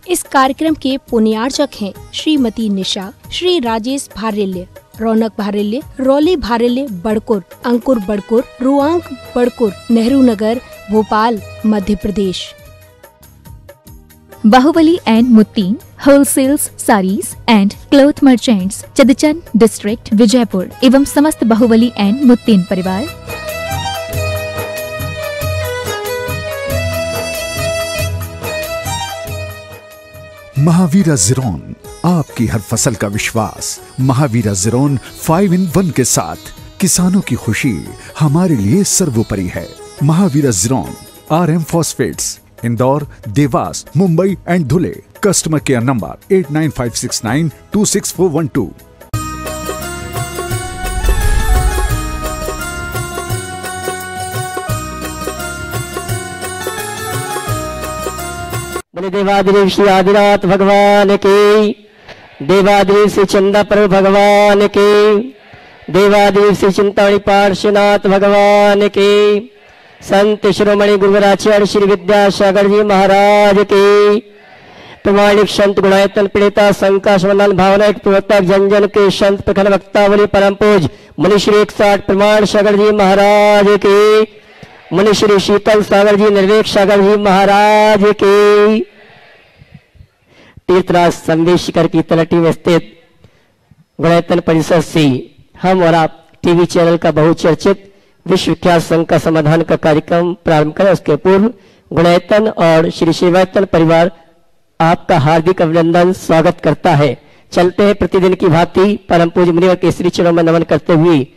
इस कार्यक्रम के पुण्यार्चक हैं Shrimati Nisha, Shri Rajesh Bharelya, Raunak Bharelya, Rauli Bharelya Badkur, Ankur Badkur, Ruank Badkur, Nehru Nagar, Bhopal, Madhya Pradesh. Bahubali and Muttin wholesales sarees and cloth merchants, Chadchan district, Vijayapur एवं समस्त बाहुबली एंड मुत्तीन परिवार। महावीरा ज़ीरोन, आपकी हर फसल का विश्वास। महावीरा ज़ीरोन 5 in 1 के साथ किसानों की खुशी हमारे लिए सर्वोपरि है। महावीरा ज़ीरोन RM phosphates, Indore, Dewas, Mumbai and Dhule. Customer care number 8956926412। बोले देवादिदेव श्री आदिनाथ भगवान के, देवादिदेव श्री चंदापर भगवान के, देवादिदेव श्री चिंतामणि पार्श्वनाथ भगवान के, संत शिरोमणि गुरुवराचार्य श्री विद्यासागर जी महाराज के, प्रमाणिक संत गुणायतन पीड़िता शंका समाधान भावना प्रवर्तक जन जन के संत प्रखर वक्ता बोले परम पूज मुनि श्री 160 प्रमाण सागर जी महाराज के, मुनि श्री शीतल सागर जी, निर्वेक सागर जी महाराज के। तीर्थराज संदेश शिखर की तलहटी में स्थित गुणायतन परिसर से हम और आप टीवी चैनल का बहुचर्चित विश्व विख्यात संघ का समाधान का कार्यक्रम प्रारंभ करें। उसके पूर्व गुणायतन और श्री सेवायतन परिवार आपका हार्दिक अभिनंदन स्वागत करता है। चलते हैं प्रतिदिन की भांति परम पूज्य मुनिवर के श्री चरणों में नमन करते हुए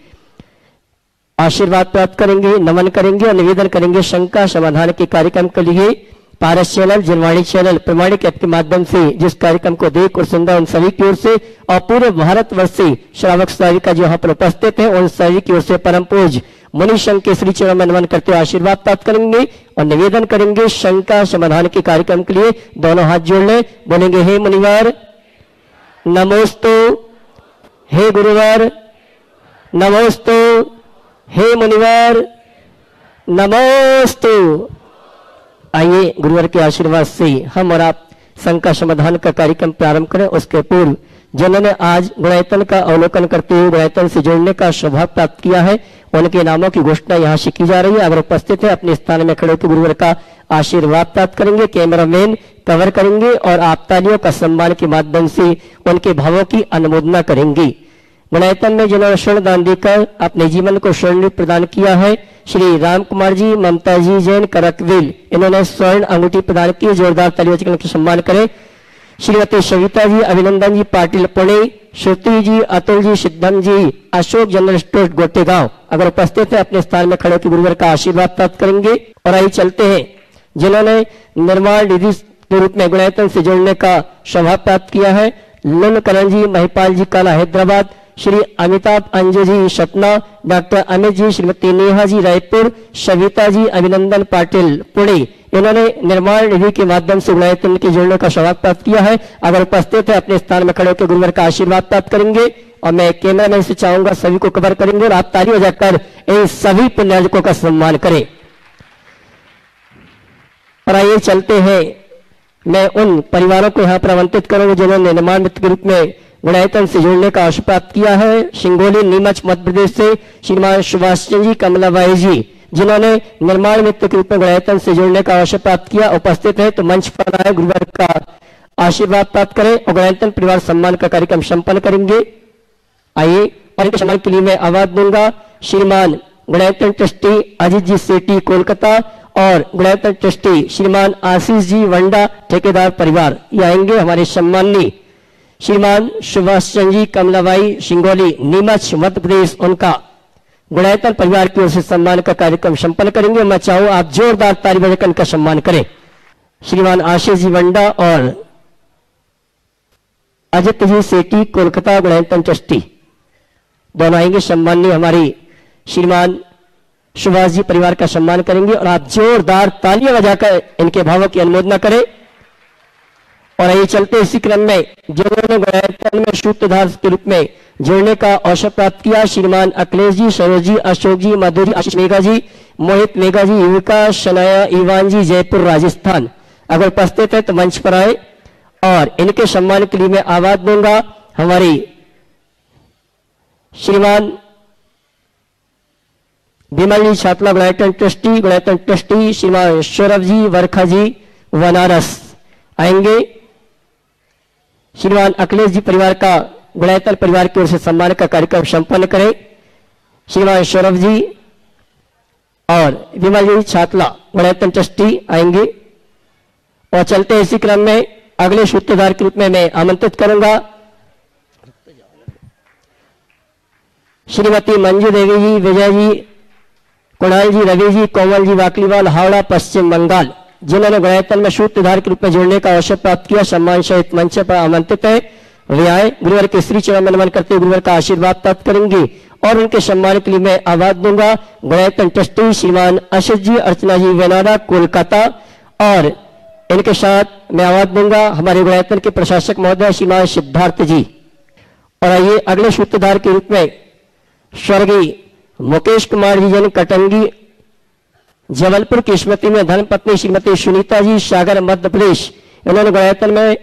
आशीर्वाद प्राप्त करेंगे, नमन करेंगे और निवेदन करेंगे शंका समाधान के कार्यक्रम के लिए पारस चैनल, जनवाणी चैनल, प्रमाणिक ऐप के माध्यम से जिस कार्यक्रम को देख और सुन उन सभी की ओर से और पूरे भारतवर्ष से श्रावक श्राविका जो यहाँ पर उपस्थित है उन सभी की ओर से परम पूज्य मुनि संघ के श्री चरणों में नमन करते हुए आशीर्वाद प्राप्त करेंगे और निवेदन करेंगे शंका समाधान के कार्यक्रम के लिए दोनों हाथ जोड़ लें। बोलेंगे हे मुनिवर नमोस्तु, हे गुरुवर नमोस्तु, हे मुनिवर नमोस्तु। आइए गुरुवर के आशीर्वाद से हम और आप शंका समाधान का कार्यक्रम प्रारंभ करें। उसके पूर्व जिन्होंने आज गुणायतन का अवलोकन करते हुए गुणायतन से जोड़ने का सौभाग्य प्राप्त किया है उनके नामों की घोषणा यहाँ से की जा रही है। अगर उपस्थित है अपने स्थान में खड़े होकर गुरुवर का आशीर्वाद प्राप्त करेंगे। कैमरामैन कवर करेंगे और आप तालियों का सम्मान के माध्यम से उनके भावों की अनुमोदना करेंगे। गुणायतन में जिन्होंने स्वर्ण दान देकर अपने जीवन को स्वर्ण प्रदान किया है श्री राम कुमार जी, ममता जी जैन करकविल, इन्होंने स्वर्ण अंगूठी प्रदान की। जोरदार तालियों से सम्मान करें। श्रीमती सविता जी, अभिनंदन जी पाटिल पुणे, श्रुति जी, अतुल जी, सिद्धम जी, अशोक जनरल स्टोर गोटेगांव अगर उपस्थित है अपने स्थान में खड़े होकर गुरुवर का आशीर्वाद प्राप्त करेंगे। और आइए चलते हैं जिन्होंने निर्माण निधि के रूप में गुणायतन से जोड़ने का सौभाग्य प्राप्त किया है लुन करण जी, महिपाल जी काला हैदराबाद, श्री अमिताभ अंजू जी सतना, डॉक्टर अमित जी, श्रीमती नेहा जी रायपुर, सविता जी, अभिनंदन पाटिल पुणे, इन्होंने निर्माण निधि के माध्यम से गुणायतन के जोड़ने का सौभाग्य प्राप्त किया है। अगर उपस्थित है अपने स्थान में खड़े होकर गुरुवर का आशीर्वाद प्राप्त करेंगे और मैं कैमरामैन से चाहूंगा सभी को कवर करेंगे और आप ताली बजाकर इन सभी पुण्यार्जकों का सम्मान करें। और आइए चलते हैं, मैं उन परिवारों को यहाँ पर आमंत्रित करूंगा जिन्होंने निर्माण मित्र के रूप में गुणायतन से जोड़ने का अवसर प्राप्त किया है। सिंगोली नीमच मध्य प्रदेश से श्रीमान सुभाष चंद्र जी, कमलाबाई जी, जिन्होंने निर्माण मित्र के रूप में गुणायतन से जोड़ने का अवसर प्राप्त किया, उपस्थित है तो मंच पर आए गुरुवर का आशीर्वाद प्राप्त करें और गुणायतन परिवार सम्मान का कार्यक्रम संपन्न करेंगे। आइए और इनके सम्मान के लिए मैं आवाज दूंगा श्रीमान गुणायतन ट्रस्टी अजीत जी सेठी कोलकाता और गुणायतन ट्रस्टी श्रीमान आशीष जी वंडा ठेकेदार परिवार ये आएंगे। हमारे सम्माननीय श्रीमान सुभाष चंद्र जी, कमलाबाई, सिंगोली नीमच मध्य प्रदेश, उनका गुणायतन परिवार की ओर से सम्मान का कार्यक्रम संपन्न करेंगे। मैं चाहूं आप जोरदार ताली बजाकर इनका सम्मान करें। श्रीमान आशीष जी वंडा और अजित जी सेठी कोलकाता गुणायतन ट्रस्टी दोनों आएंगे। सम्माननीय हमारी श्रीमान सुभाष जी परिवार का सम्मान करेंगे और आप जोरदार तालियां बजाकर इनके भावों की अनुमोदना करें। और आइए चलते इसी क्रम में जिन्होंने गुणायतन में सूत्रधार के रूप में जोड़ने का अवसर प्राप्त किया श्रीमान अखिलेश जी, सरोज जी, अशोक जी, माधुरी, आशीष मेघा जी, मोहित मेघा जी, युविका, शनाया, ईवान जी, जयपुर राजस्थान अगर उपस्थित है तो मंच पर आए और इनके सम्मान के लिए मैं आवाज दूंगा हमारी श्रीमान विमल जी छात्रा गुणायतन ट्रस्टी श्रीमान सौरभ जी वर्खा जी बनारस आएंगे। श्रीमान अखिलेश जी परिवार का गुणायतन परिवार की ओर से सम्मान का कार्यक्रम संपन्न करें। श्रीमान सौरभ जी और विमल जी छात्रा गुणायतन ट्रस्टी आएंगे। और चलते इसी क्रम में अगले सूत्रधार के रूप में मैं आमंत्रित करूंगा श्रीमती मंजू देवी जी, विजय जी, कुणाल जी, रवि जी, कोमल जी वाकलीवाल, हावड़ा पश्चिम बंगाल, जिन्होंने गुणायतन में सूत्रधार के रूप में जुड़ने का अवसर प्राप्त किया, सम्मान सहित मंच पर आमंत्रित है। वे आए, गुरुवर के श्री चरण में नमन करते गुरुवर का आशीर्वाद प्राप्त करेंगे। और उनके सम्मान के लिए मैं आवाज दूंगा गुणायतन ट्रस्टी श्रीमान अशित जी, अर्चना जी, वेनाडा कोलकाता। और इनके साथ मैं आवाज दूंगा हमारे गुणायतन के प्रशासक महोदय श्रीमान सिद्धार्थ जी। और आइए अगले सूत्रधार के रूप में स्वर्गीय मुकेश कुमार जी जन कटंगी जबलपुर की स्मृति में धर्मपत्नी श्रीमती सुनीता जी, सागर मध्य प्रदेश, इन्होंने गुणायतन में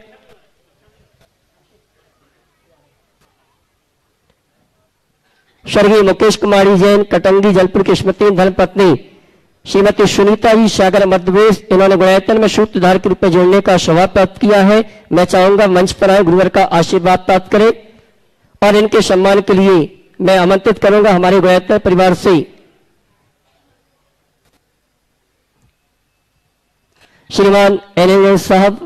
स्वर्गीय मुकेश कुमार जी जैन कटंगी जबलपुर की स्मृति में धर्मपत्नी श्रीमती सुनीता जी, सागर मध्य प्रदेश, इन्होंने गुणायतन में सूत्रधार के रूप में जुड़ने का सौभाग्य प्राप्त किया है। मैं चाहूंगा मंच पर आए, गुरुवर का आशीर्वाद प्राप्त करें। और इनके सम्मान के लिए मैं आमंत्रित करूंगा हमारे गुणायतन परिवार से श्रीमान एनएन साहब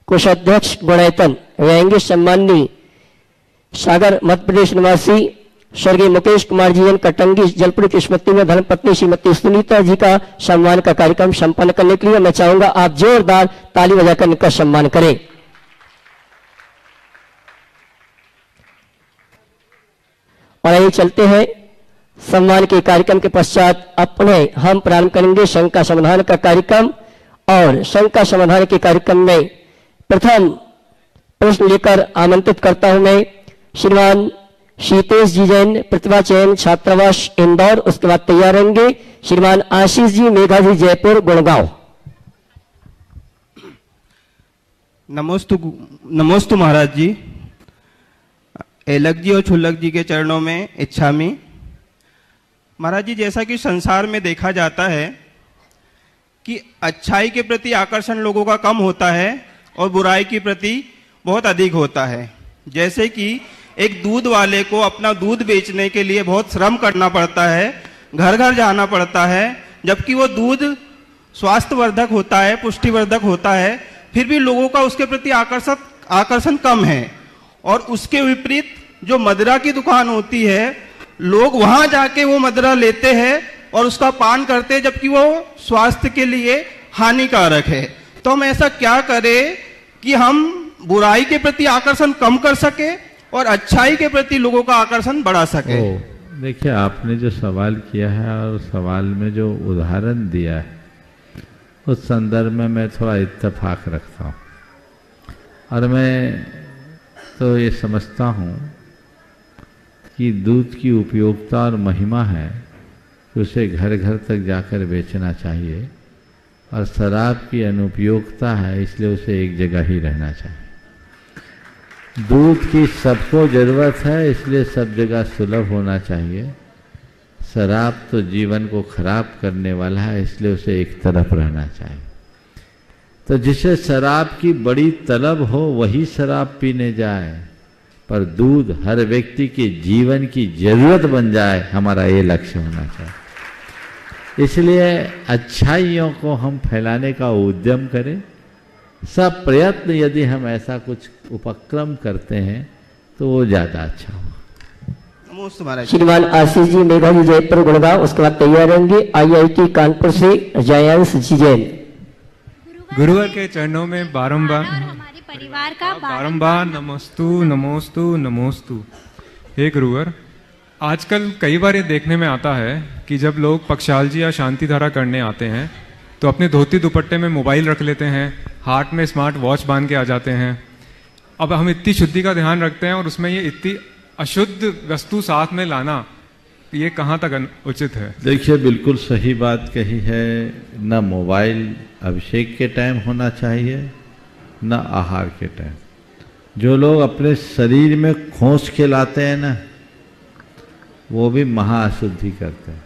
कोषाध्यक्ष गुणायतन, वे आएंगे। सम्माननीय सागर मध्य प्रदेश निवासी स्वर्गीय मुकेश कुमार जी कटंगी जलपुर की स्मृति में धर्मपत्नी श्रीमती सुनीता जी का सम्मान का कार्यक्रम संपन्न करने के लिए मैं चाहूंगा आप जोरदार ताली बजाकर इनका सम्मान करें। और आइए चलते हैं सम्मान के कार्यक्रम के पश्चात अपने हम प्रारंभ करेंगे शंका समाधान का कार्यक्रम। और शंका समाधान के कार्यक्रम में प्रथम प्रश्न लेकर आमंत्रित करता हूं मैं श्रीमान शीतेश जी जैन प्रतिभा चयन छात्रावास इंदौर। उसके बाद तैयार रहेंगे श्रीमान आशीष जी मेघा जी जयपुर गुड़गांव। नमोस्तु महाराज जी। एलक जी और छुल्लक जी के चरणों में इच्छामी। महाराज जी, जैसा कि संसार में देखा जाता है कि अच्छाई के प्रति आकर्षण लोगों का कम होता है और बुराई के प्रति बहुत अधिक होता है। जैसे कि एक दूध वाले को अपना दूध बेचने के लिए बहुत श्रम करना पड़ता है, घर घर जाना पड़ता है, जबकि वो दूध स्वास्थ्यवर्धक होता है, पुष्टिवर्धक होता है, फिर भी लोगों का उसके प्रति आकर्षण कम है। और उसके विपरीत जो मदिरा की दुकान होती है, लोग वहां जाके वो मदिरा लेते हैं और उसका पान करते हैं, जबकि वो स्वास्थ्य के लिए हानिकारक है। तो हम ऐसा क्या करें कि हम बुराई के प्रति आकर्षण कम कर सके और अच्छाई के प्रति लोगों का आकर्षण बढ़ा सके? देखिए, आपने जो सवाल किया है और सवाल में जो उदाहरण दिया है उस संदर्भ में मैं थोड़ा इत्तेफाक रखता हूँ। और मैं तो ये समझता हूँ कि दूध की उपयोगिता और महिमा है कि उसे घर घर तक जाकर बेचना चाहिए, और शराब की अनुपयोगिता है इसलिए उसे एक जगह ही रहना चाहिए। दूध की सबको जरूरत है इसलिए सब जगह सुलभ होना चाहिए। शराब तो जीवन को खराब करने वाला है इसलिए उसे एक तरफ रहना चाहिए। तो जिसे शराब की बड़ी तलब हो वही शराब पीने जाए, पर दूध हर व्यक्ति के जीवन की जरूरत बन जाए, हमारा ये लक्ष्य होना चाहिए। इसलिए अच्छाइयों को हम फैलाने का उद्यम करें। सब प्रयत्न यदि हम ऐसा कुछ उपक्रम करते हैं तो वो ज्यादा अच्छा होगा। श्रीमान आशीष जी मेघा जी जयपुर गुड़गांव। उसके बाद तैयार रहेंगे IIT कानपुर से जयांश जी जैन। गुरुवर के चरणों में बारंबार हमारे परिवार का बारंबार नमोस्तु नमोस्तु नमोस्तु। हे गुरुवर, आजकल कई बार ये देखने में आता है कि जब लोग पक्षालजी या शांति धारा करने आते हैं तो अपने धोती दुपट्टे में मोबाइल रख लेते हैं, हाथ में स्मार्ट वॉच बांध के आ जाते हैं। अब हम इतनी शुद्धि का ध्यान रखते हैं और उसमें ये इतनी अशुद्ध वस्तु साथ में लाना, ये कहाँ तक उचित है? देखिए, बिल्कुल सही बात कही है। न मोबाइल अभिषेक के टाइम होना चाहिए न आहार के टाइम। जो लोग अपने शरीर में खोस खिलाते हैं ना, वो भी महाअशुद्धि करते हैं।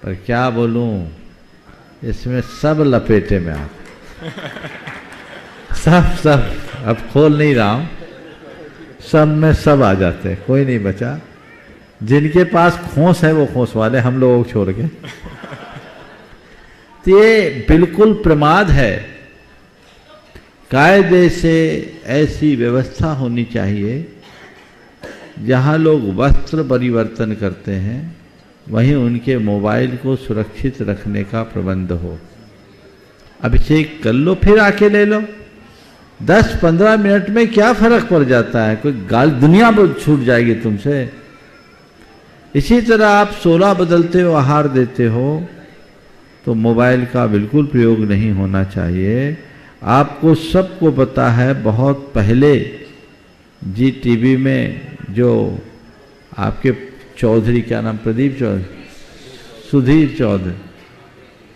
पर क्या बोलूं, इसमें सब लपेटे में आते सब अब खोल नहीं रहा हूं, सब में सब आ जाते हैं, कोई नहीं बचा। जिनके पास खोस है वो खोस वाले, हम लोगों को छोड़ के। तो ये बिल्कुल प्रमाद है। कायदे से ऐसी व्यवस्था होनी चाहिए जहां लोग वस्त्र परिवर्तन करते हैं वहीं उनके मोबाइल को सुरक्षित रखने का प्रबंध हो। अभिषेक कर लो, फिर आके ले लो। 10-15 मिनट में क्या फर्क पड़ जाता है, कोई गाल दुनिया छूट जाएगी तुमसे। इसी तरह आप 16 बदलते हो, आहार देते हो, तो मोबाइल का बिल्कुल प्रयोग नहीं होना चाहिए। आपको सबको पता है, बहुत पहले जी टीवी में जो आपके चौधरी, क्या नाम, प्रदीप चौधरी,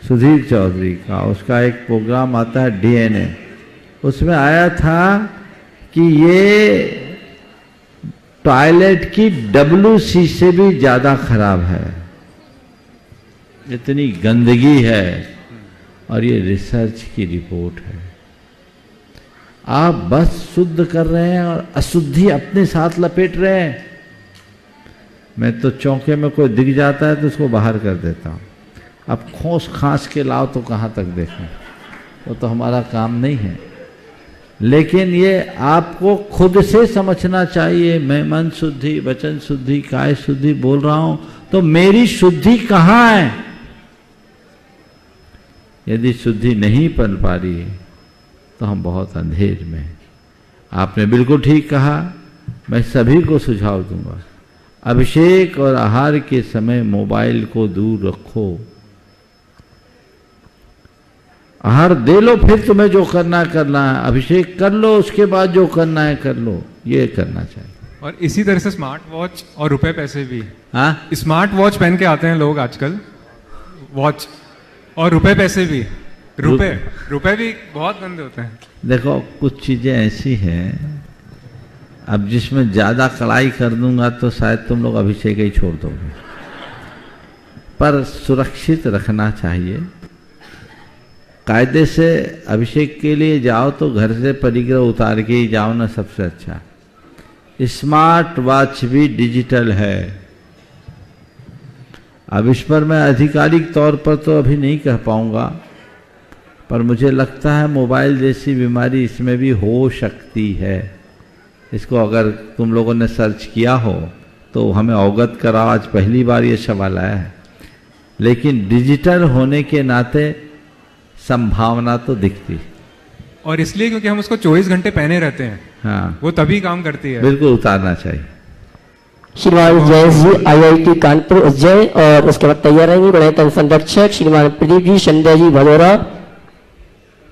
सुधीर चौधरी का, उसका एक प्रोग्राम आता है DNA, उसमें आया था कि ये टॉयलेट की WC से भी ज़्यादा खराब है, इतनी गंदगी है। और ये रिसर्च की रिपोर्ट है। आप बस शुद्ध कर रहे हैं और अशुद्धि अपने साथ लपेट रहे हैं। मैं तो चौके में कोई दिख जाता है तो उसको बाहर कर देता हूँ। अब खोस खांस के लाओ तो कहाँ तक देखें, वो तो हमारा काम नहीं है। लेकिन ये आपको खुद से समझना चाहिए। मैं मन शुद्धि, वचन शुद्धि, काय शुद्धि बोल रहा हूँ, तो मेरी शुद्धि कहाँ है? यदि शुद्धि नहीं बन पा रही है तो हम बहुत अंधेर में हैं। आपने बिल्कुल ठीक कहा, मैं सभी को सुझाव दूंगा, अभिषेक और आहार के समय मोबाइल को दूर रखो। आहार दे लो, फिर तुम्हें जो करना है, अभिषेक कर लो, उसके बाद जो करना है कर लो, ये करना चाहिए। और इसी तरह से स्मार्ट वॉच और रुपए पैसे भी। हाँ, स्मार्ट वॉच पहन के आते हैं लोग आजकल, वॉच और रुपए पैसे भी। रुपए भी बहुत गंदे होते हैं। देखो, कुछ चीजें ऐसी हैं, अब जिसमें ज्यादा कड़ाई कर दूंगा तो शायद तुम लोग अभिषेक ही छोड़ दोगे, पर सुरक्षित रखना चाहिए। कायदे से अभिषेक के लिए जाओ तो घर से परिग्रह उतार के ही जाओ ना, सबसे अच्छा। स्मार्ट वॉच भी डिजिटल है। अब इस पर मैं आधिकारिक तौर पर तो अभी नहीं कह पाऊंगा, पर मुझे लगता है मोबाइल जैसी बीमारी इसमें भी हो सकती है। इसको अगर तुम लोगों ने सर्च किया हो तो हमें अवगत कराओ। आज पहली बार ये सवाल आया है, लेकिन डिजिटल होने के नाते संभावना तो दिखती है। और इसलिए क्योंकि हम उसको 24 घंटे पहने रहते हैं। हाँ, वो तभी काम करती है। बिल्कुल उतारना चाहिए। श्रीमान जयेश जी IIT कानपुर उज्जैन, और उसके बाद तैयार रहेंगे गणतंत्र संरक्षक श्रीमान प्रदीप जी संजय जी भदौरा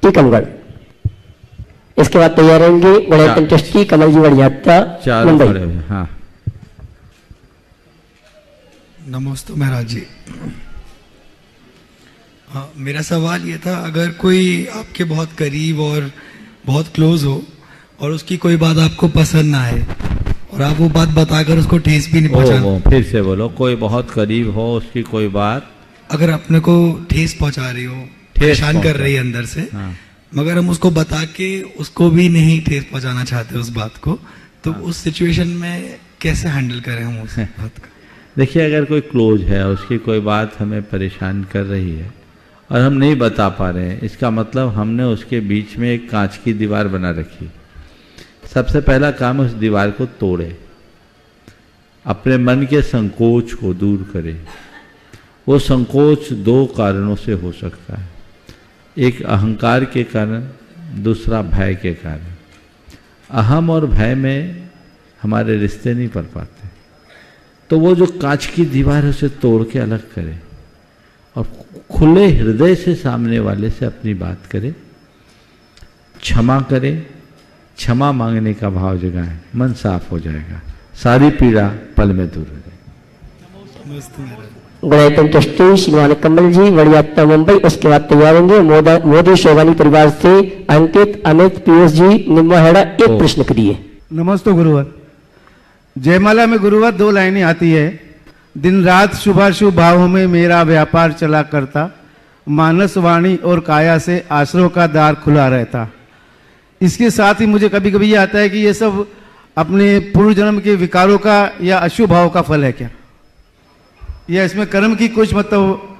टीकमगढ़। इसके बाद तैयार रहेंगे गणतंत्र ट्रस्टी कमल जी बढ़ियाता मुंबई। हाँ, नमस्ते महाराज जी। हाँ, मेरा सवाल ये था, अगर कोई आपके बहुत करीब और बहुत क्लोज हो और उसकी कोई बात आपको पसंद ना आए और आप वो बात बताकर उसको ठेस भी नहीं पहुंचा, फिर से बोलो। कोई बहुत करीब हो, उसकी कोई बात अगर अपने को ठेस पहुंचा रही हो, परेशान कर रही है अंदर से, हाँ, मगर हम उसको बता के उसको भी नहीं ठेस पहुंचाना चाहते उस बात को, तो उस सिचुएशन में कैसे हैंडल करें हम उस बात को? देखिए, अगर कोई क्लोज है, उसकी कोई बात हमें परेशान कर रही है और हम नहीं बता पा रहे हैं, इसका मतलब हमने उसके बीच में एक कांच की दीवार बना रखी। सबसे पहला काम, उस दीवार को तोड़े, अपने मन के संकोच को दूर करे। वो संकोच 2 कारणों से हो सकता है, एक अहंकार के कारण, दूसरा भय के कारण। अहम और भय में हमारे रिश्ते नहीं पड़ पाते, तो वो जो कांच की दीवार है उसे तोड़ के अलग करे और खुले हृदय से सामने वाले से अपनी बात करे, क्षमा करे, क्षमा मांगने का भाव जगाए, मन साफ हो जाएगा, सारी पीड़ा पल में दूर हो जाएगी। गुणायतन ट्रस्टी श्रीमान कमल जी वड़ियात्ता मुंबई। उसके बाद तैयार होंगे मोदी शोभानी परिवार से अंकित, अमित, पीयूष जी निम्बाहेड़ा एक प्रश्न के लिए। नमस्ते गुरुवर। जयमाला में गुरुवर 2 लाइनें आती है, दिन रात शुभाशुभ भावों में मेरा व्यापार चला करता, मानस वाणी और काया से आश्रयों का द्वार खुला रहता। इसके साथ ही मुझे कभी कभी ये आता है कि ये सब अपने पूर्व जन्म के विकारों का या अशुभ भाव का फल है क्या, या इसमें कर्म की कुछ मतलब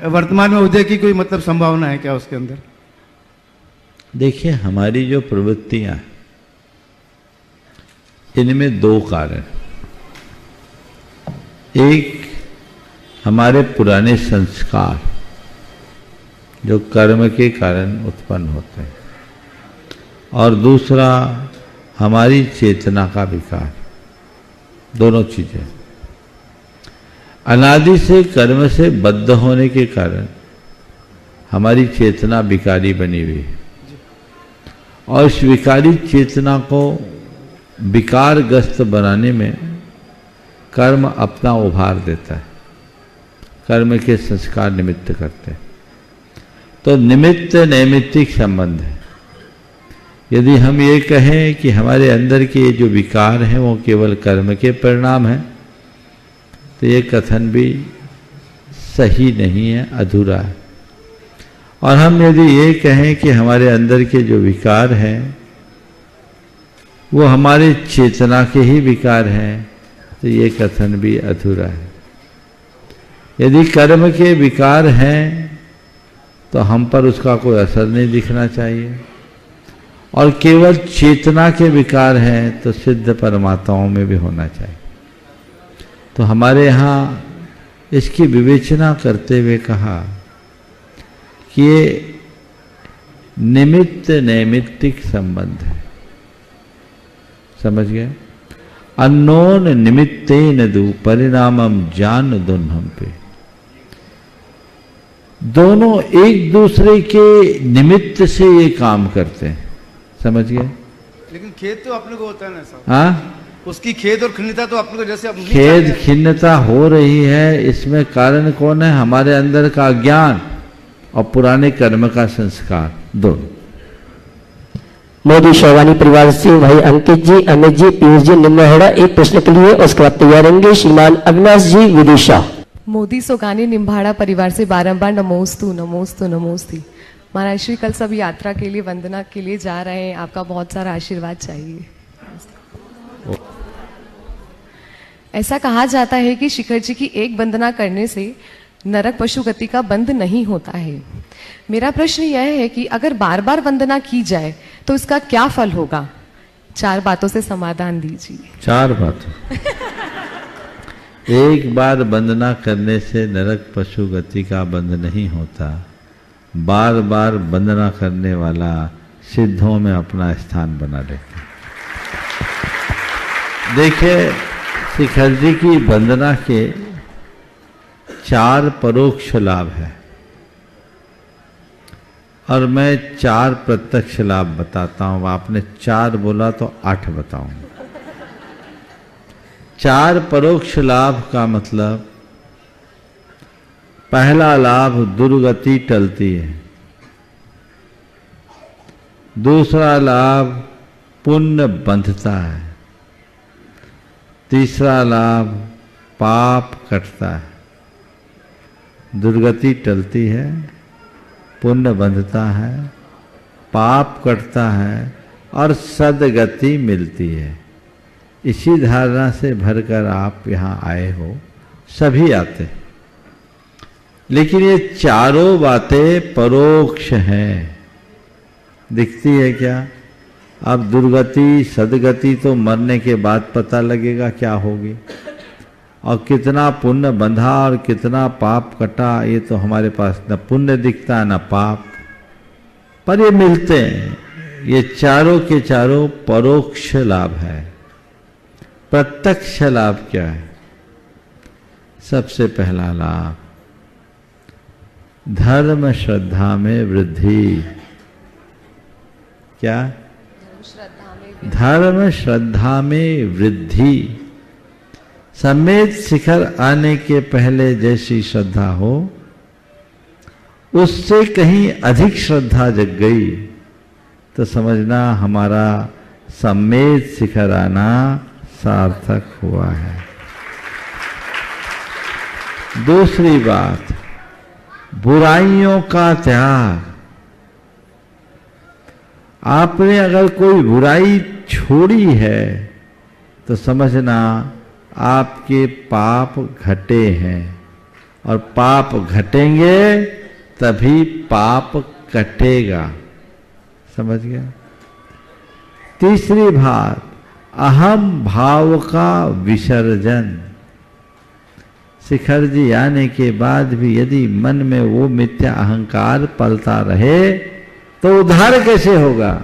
वर्तमान में उदय की कोई मतलब संभावना है क्या उसके अंदर? देखिए, हमारी जो प्रवृत्तियां इनमें 2 कारण, एक हमारे पुराने संस्कार जो कर्म के कारण उत्पन्न होते हैं, और दूसरा हमारी चेतना का विकार। दोनों चीजें अनादि से कर्म से बद्ध होने के कारण हमारी चेतना विकारी बनी हुई है, और इस विकारी चेतना को विकारग्रस्त बनाने में कर्म अपना उभार देता है, कर्म के संस्कार निमित्त करते हैं। तो निमित्त नैमित्तिक संबंध है। यदि हम ये कहें कि हमारे अंदर के जो विकार हैं वो केवल कर्म के परिणाम हैं, तो ये कथन भी सही नहीं है, अधूरा है। और हम यदि ये कहें कि हमारे अंदर के जो विकार हैं वो हमारे चेतना के ही विकार हैं, तो ये कथन भी अधूरा है। यदि कर्म के विकार हैं तो हम पर उसका कोई असर नहीं दिखना चाहिए, और केवल चेतना के विकार हैं तो सिद्ध परमात्माओं में भी होना चाहिए। तो हमारे यहाँ इसकी विवेचना करते हुए कहा कि ये निमित्त नैमित्तिक संबंध है। समझ गए? अनोन निमित्तेन दु परिणामम जान दुन्हम पे। दोनों एक दूसरे के निमित्त से ये काम करते हैं। समझ गए? लेकिन खेद तो अपने को होता है ना साहब। हाँ, उसकी खेद और खिन्नता तो अपने को जैसे अपनी खेद खिन्नता हो रही है, इसमें कारण कौन है? हमारे अंदर का ज्ञान और पुराने कर्म का संस्कार, दोनों। मोदी शोभानी परिवार से भाई अंकित जी, अमित जी, पीयूष जी निम्बाहेड़ा एक प्रश्न के लिए। उसके बाद तैयार होंगे श्रीमान अविनाश जी विदिशा। मोदी सोगानी निम्बाड़ा परिवार से बारंबार नमोस्तु नमोस्तु नमोस्तु। महाराज श्री कल सब यात्रा के लिए, वंदना के लिए जा रहे हैं, आपका बहुत सारा आशीर्वाद चाहिए। ऐसा कहा जाता है कि शिखर जी की एक वंदना करने से नरक पशु गति का बंध नहीं होता है। मेरा प्रश्न यह है कि अगर बार बार वंदना की जाए तो इसका क्या फल होगा? 4 बातों से समाधान दीजिए। 4 बातों। एक बार वंदना करने से नरक पशु गति का बंध नहीं होता। बार बार वंदना करने वाला सिद्धों में अपना स्थान बना लेता। देखिए, शिखर जी की वंदना के 4 परोक्ष लाभ है, और मैं 4 प्रत्यक्ष लाभ बताता हूं। आपने 4 बोला तो 8 बताऊंगा। 4 परोक्ष लाभ का मतलब, पहला लाभ दुर्गति टलती है। दूसरा लाभ पुण्य बंधता है। तीसरा लाभ पाप कटता है। दुर्गति टलती है, पुण्य बंधता है, पाप कटता है, और सदगति मिलती है। इसी धारणा से भरकर आप यहाँ आए हो, सभी आते हैं। लेकिन ये चारों बातें परोक्ष हैं। दिखती है क्या? अब दुर्गति सदगति तो मरने के बाद पता लगेगा क्या होगी, और कितना पुण्य बंधा और कितना पाप कटा, ये तो हमारे पास न पुण्य दिखता न पाप, पर ये मिलते हैं। ये चारों के चारों परोक्ष लाभ है। प्रत्यक्ष लाभ क्या है? सबसे पहला लाभ धर्म श्रद्धा में वृद्धि। क्या? धर्म श्रद्धा में वृद्धि। सम्मेद शिखर आने के पहले जैसी श्रद्धा हो, उससे कहीं अधिक श्रद्धा जग गई तो समझना हमारा सम्मेद शिखर आना सार्थक हुआ है। दूसरी बात, बुराइयों का त्याग। आपने अगर कोई बुराई छोड़ी है तो समझना आपके पाप घटे हैं, और पाप घटेंगे तभी पाप कटेगा। समझ गया? तीसरी बात, अहम भाव का विसर्जन। शिखर जी आने के बाद भी यदि मन में वो मिथ्या अहंकार पलता रहे तो उद्धार कैसे होगा?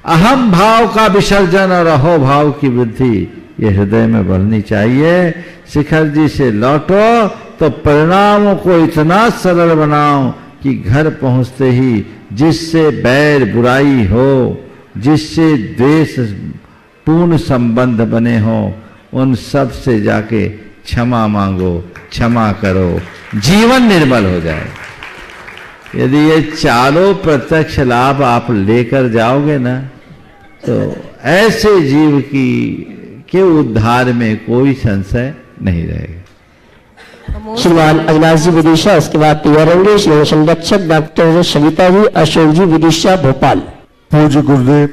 अहम भाव का विसर्जन और अहो भाव की वृद्धि ये हृदय में बढ़नी चाहिए। शिखर जी से लौटो तो परिणामों को इतना सरल बनाओ कि घर पहुंचते ही जिससे बैर बुराई हो, जिससे द्वेष पूर्ण संबंध बने हो, उन सब से जाके क्षमा मांगो, क्षमा करो, जीवन निर्मल हो जाए। यदि ये चारों प्रत्यक्ष लाभ आप लेकर जाओगे ना, तो ऐसे जीव के उद्धार में कोई संशय नहीं रहेगा। श्रीमान अविनाश जी विदिशा, उसके बाद तैयार होंगे श्री संरक्षक डॉक्टर सविता जी, अशोक जी विदिशा भोपाल। पूज्य गुरुदेव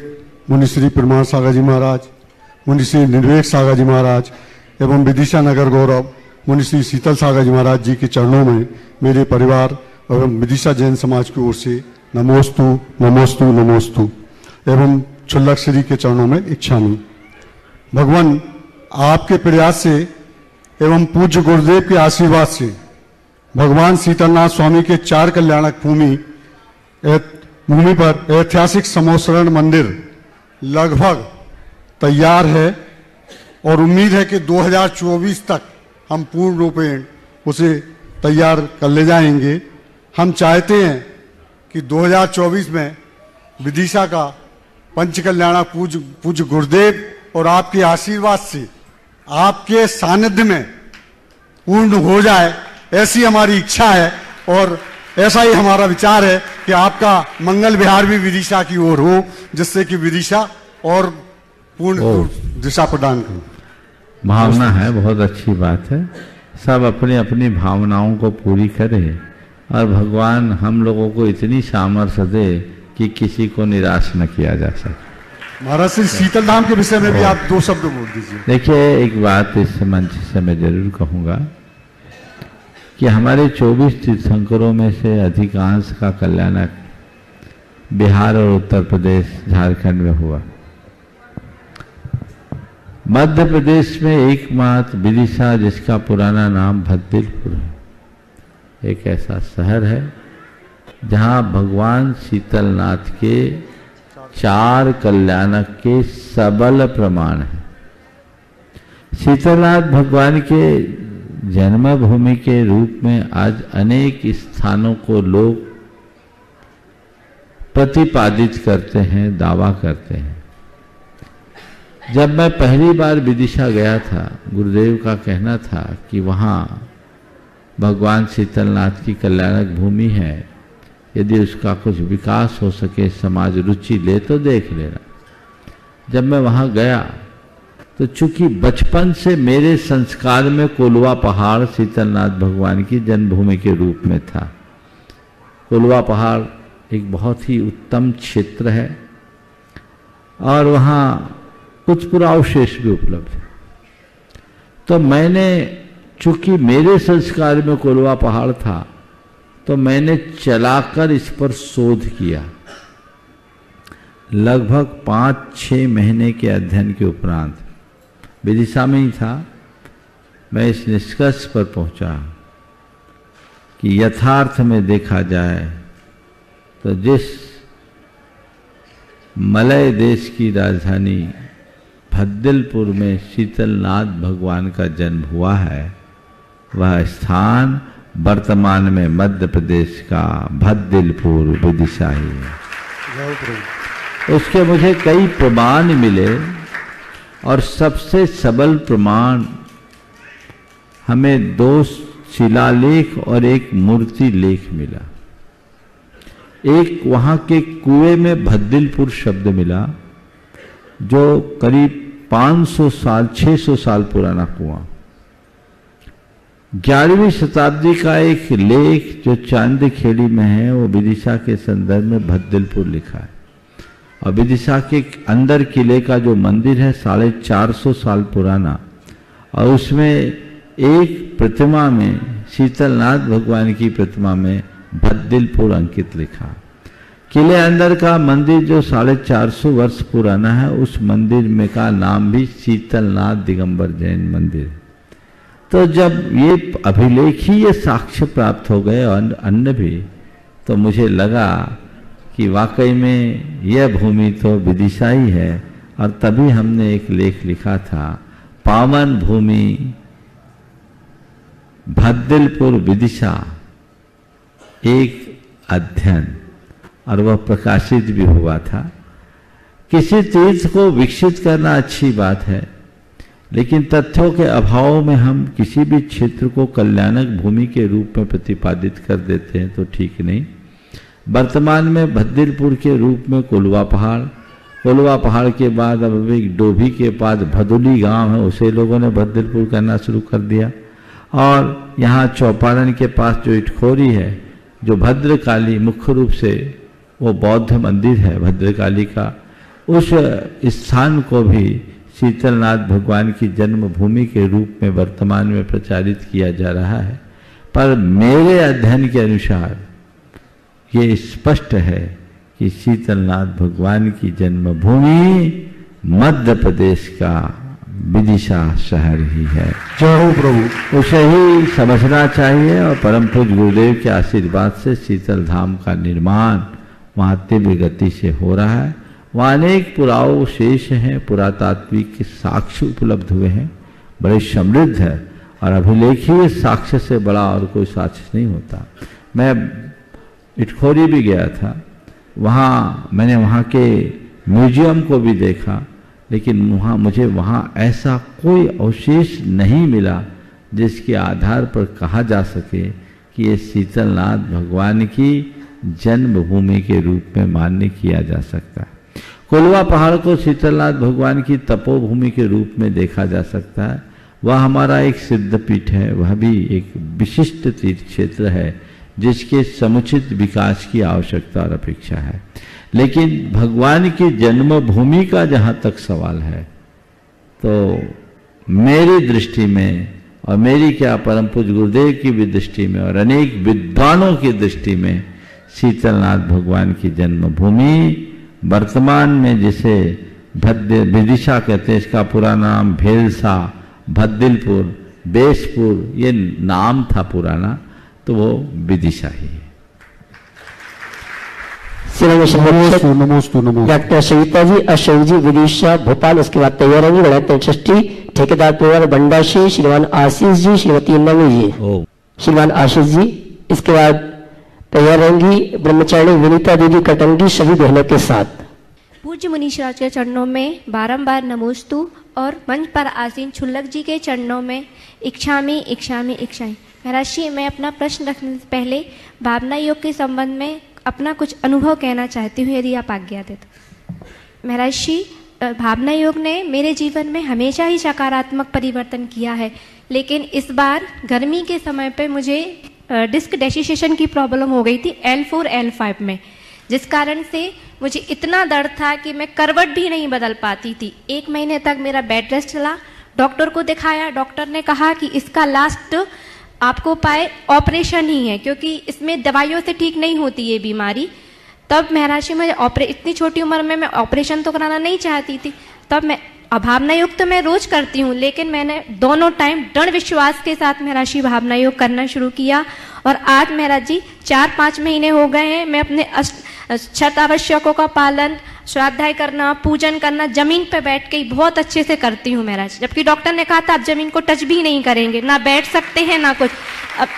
मुनि श्री परमार सागर जी महाराज, मुनि श्री निर्वेक सागर जी महाराज एवं विदिशा नगर गौरव मुनि श्री शीतल सागर जी महाराज जी के चरणों में मेरे परिवार एवं विदिशा जैन समाज की ओर से नमोस्तु नमोस्तु नमोस्तु एवं क्षुल्लक श्री के चरणों में इच्छामि। भगवान आपके प्रयास से एवं पूज्य गुरुदेव के आशीर्वाद से भगवान शीतलनाथ स्वामी के 4 कल्याणक भूमि पर ऐतिहासिक समोसरण मंदिर लगभग तैयार है और उम्मीद है कि 2024 तक हम पूर्ण रूपेण उसे तैयार कर ले जाएंगे। हम चाहते हैं कि 2024 में विदिशा का पंच कल्याणा पूज्य गुरुदेव और आपके आशीर्वाद से आपके सानिध्य में पूर्ण हो जाए, ऐसी हमारी इच्छा है और ऐसा ही हमारा विचार है कि आपका मंगल विहार भी विदिशा की ओर हो, जिससे कि विदिशा और पूर्ण दिशा प्रदान करें। भावना है, बहुत अच्छी बात है। सब अपनी अपनी भावनाओं को पूरी करें और भगवान हम लोगों को इतनी सामर्थ्य दे कि किसी को निराश न किया जा सके। महाराज श्री शीतल धाम के विषय में भी आप 2 शब्द बोल दीजिए। देखिए, एक बात इस मंच से मैं जरूर कहूँगा कि हमारे 24 तीर्थंकरों में से अधिकांश का कल्याणक बिहार और उत्तर प्रदेश झारखंड में हुआ। मध्य प्रदेश में एकमात्र विदिशा, जिसका पुराना नाम भद्दिलपुर है, एक ऐसा शहर है जहाँ भगवान शीतलनाथ के 4 कल्याणक के सबल प्रमाण है। शीतलनाथ भगवान के जन्मभूमि के रूप में आज अनेक स्थानों को लोग प्रतिपादित करते हैं, दावा करते हैं। जब मैं पहली बार विदिशा गया था, गुरुदेव का कहना था कि वहाँ भगवान शीतलनाथ की कल्याणक भूमि है, यदि उसका कुछ विकास हो सके, समाज रुचि ले तो देख लेना। जब मैं वहाँ गया तो चूंकि बचपन से मेरे संस्कार में कोलवा पहाड़ शीतलनाथ भगवान की जन्मभूमि के रूप में था। कोलवा पहाड़ एक बहुत ही उत्तम क्षेत्र है और वहाँ कुछ पुरावशेष भी उपलब्ध है। तो मैंने, चूंकि मेरे संस्कार में कोलवा पहाड़ था, तो मैंने चलाकर इस पर शोध किया। लगभग 5-6 महीने के अध्ययन के उपरांत, विदिशा में ही था, मैं इस निष्कर्ष पर पहुंचा कि यथार्थ में देखा जाए तो जिस मलय देश की राजधानी भद्दिलपुर में शीतलनाथ भगवान का जन्म हुआ है, वह स्थान वर्तमान में मध्य प्रदेश का भद्दिलपुर विदिशा ही है। उसके मुझे कई प्रमाण मिले और सबसे सबल प्रमाण हमें 2 शिलालेख और एक मूर्ति लेख मिला। एक वहां के कुएं में भद्दिलपुर शब्द मिला, जो करीब 500 साल 600 साल पुराना कुआं। 11वीं शताब्दी का एक लेख जो चांदखेड़ी में है, वो विदिशा के संदर्भ में भद्दिलपुर लिखा है। और विदिशा के अंदर किले का जो मंदिर है 450 साल पुराना, और उसमें एक प्रतिमा में, शीतलनाथ भगवान की प्रतिमा में भद्दिलपुर अंकित लिखा। किले अंदर का मंदिर जो 450 वर्ष पुराना है, उस मंदिर में का नाम भी शीतलनाथ दिगंबर जैन मंदिर। तो जब ये अभिलेख ही ये साक्ष्य प्राप्त हो गए और अन्य भी, तो मुझे लगा कि वाकई में यह भूमि तो विदिशा ही है। और तभी हमने एक लेख लिखा था, पावन भूमि भद्दिलपुर विदिशा, एक अध्ययन, और वह प्रकाशित भी हुआ था। किसी तीर्थ को विकसित करना अच्छी बात है, लेकिन तथ्यों के अभाव में हम किसी भी क्षेत्र को कल्याणक भूमि के रूप में प्रतिपादित कर देते हैं तो ठीक नहीं। वर्तमान में भद्दिलपुर के रूप में कोलवा पहाड़ के बाद अब एक डोभी के पास भदुली गांव है, उसे लोगों ने भद्दिलपुर करना शुरू कर दिया। और यहाँ चौपारण के पास जो इटखोरी है, जो भद्रकाली, मुख्य रूप से वो बौद्ध मंदिर है भद्रकाली का, उस स्थान को भी शीतलनाथ भगवान की जन्मभूमि के रूप में वर्तमान में प्रचारित किया जा रहा है। पर मेरे अध्ययन के अनुसार ये स्पष्ट है कि शीतलनाथ भगवान की जन्मभूमि मध्य प्रदेश का विदिशा शहर ही है। जय हो प्रभु। उसे ही समझना चाहिए। और परम पूज्य गुरुदेव के आशीर्वाद से शीतल धाम का निर्माण वहाँ तीव्र गति से हो रहा है। वहाँ अनेक पुरावशेष हैं, पुरातात्विक साक्ष्य उपलब्ध हुए हैं, बड़े समृद्ध है। और अभिलेखीय साक्ष्य से बड़ा और कोई साक्ष्य नहीं होता। मैं इटखोरी भी गया था, वहाँ मैंने वहाँ के म्यूजियम को भी देखा, लेकिन मुझे वहाँ ऐसा कोई अवशेष नहीं मिला जिसके आधार पर कहा जा सके कि ये शीतलनाथ भगवान की जन्मभूमि के रूप में मान्य किया जा सकता है। कोलवा पहाड़ को शीतलनाथ भगवान की तपोभूमि के रूप में देखा जा सकता है। वह हमारा एक सिद्धपीठ है, वह भी एक विशिष्ट तीर्थ क्षेत्र है जिसके समुचित विकास की आवश्यकता और अपेक्षा है। लेकिन भगवान की जन्मभूमि का जहाँ तक सवाल है, तो मेरी दृष्टि में, और मेरी क्या परम पूज्य गुरुदेव की भी दृष्टि में, और अनेक विद्वानों की दृष्टि में, शीतलनाथ भगवान की जन्मभूमि वर्तमान में जिसे विदिशा कहते हैं, इसका पूरा नाम भेलसा, भद्दिलपुर, बेसपुर, ये नाम था पुराना, तो वो विदिशा ही है। डॉक्टर सविता जी, अशोक जी, विदिशा भोपाल। उसके बाद तैयार होंगी गणतंत्र षष्ठी, ठेकेदार परिवार बंडाशी, श्रीमान आशीष जी, श्रीमती नवी जी, श्रीमान आशीष जी। इसके बाद तैयार रहेंगी ब्रह्मचारिणी विनीता दीदी कटंगी, सभी बहनों के साथ। पूज्य मुनीश राज के चरणों में बारंबार नमोस्तु और मंच पर आसीन छुल्लक जी के चरणों में इच्छामी इच्छामी इच्छाई। महाराज जी, मैं अपना प्रश्न रखने से पहले भावना योग के संबंध में अपना कुछ अनुभव कहना चाहती हूँ, यदि आप आज्ञा दें तो। महाराज जी, भावना योग ने मेरे जीवन में हमेशा ही सकारात्मक परिवर्तन किया है, लेकिन इस बार गर्मी के समय पे मुझे डिस्क डेसिसेशन की प्रॉब्लम हो गई थी L4 L5 में, जिस कारण से मुझे इतना दर्द था कि मैं करवट भी नहीं बदल पाती थी। 1 महीने तक मेरा बेड रेस्ट चला। डॉक्टर को दिखाया, डॉक्टर ने कहा कि इसका लास्ट आपको उपाय ऑपरेशन ही है, क्योंकि इसमें दवाइयों से ठीक नहीं होती ये बीमारी। तब महाराज जी, मुझे इतनी छोटी उम्र में मैं ऑपरेशन तो कराना नहीं चाहती थी। तब मैं भावना योग तो मैं रोज करती हूँ, लेकिन मैंने दोनों टाइम दृढ़ विश्वास के साथ महाराज जी भावना योग करना शुरू किया। और आज महाराज जी 4-5 महीने हो गए हैं, मैं अपने छठ आवश्यकों का पालन, स्वाध्याय करना, पूजन करना जमीन पर बैठ के ही बहुत अच्छे से करती हूँ महाराज। जबकि डॉक्टर ने कहा था आप जमीन को टच भी नहीं करेंगे, ना बैठ सकते हैं ना कुछ। अब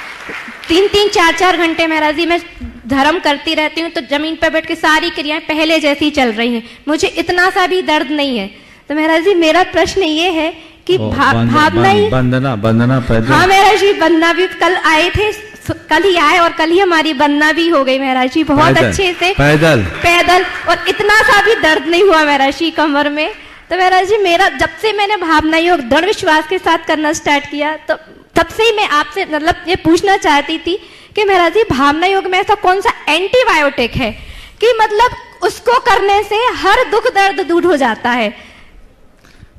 3-3, 4-4 घंटे महाराज जी मैं धर्म करती रहती हूँ, तो जमीन पर बैठ के सारी क्रियाएं पहले जैसी चल रही हैं, मुझे इतना सा भी दर्द नहीं है। तो महाराज जी मेरा प्रश्न ये है कि भावना ही वंदना पैदल। हाँ महाराज जी, वंदना भी कल आए थे, कल ही आए और कल ही हमारी वंदना भी हो गई महाराज जी, बहुत अच्छे से पैदल और इतना सा भी दर्द नहीं हुआ महाराज जी कमर में। तो महाराज जी मेरा जब से मैंने भावना योग दृढ़ विश्वास के साथ करना स्टार्ट किया तो तब से ही मैं आपसे मतलब ये पूछना चाहती थी कि महाराज जी भावना योग में ऐसा कौन सा एंटीबायोटिक है कि मतलब उसको करने से हर दुख दर्द दूर हो जाता है।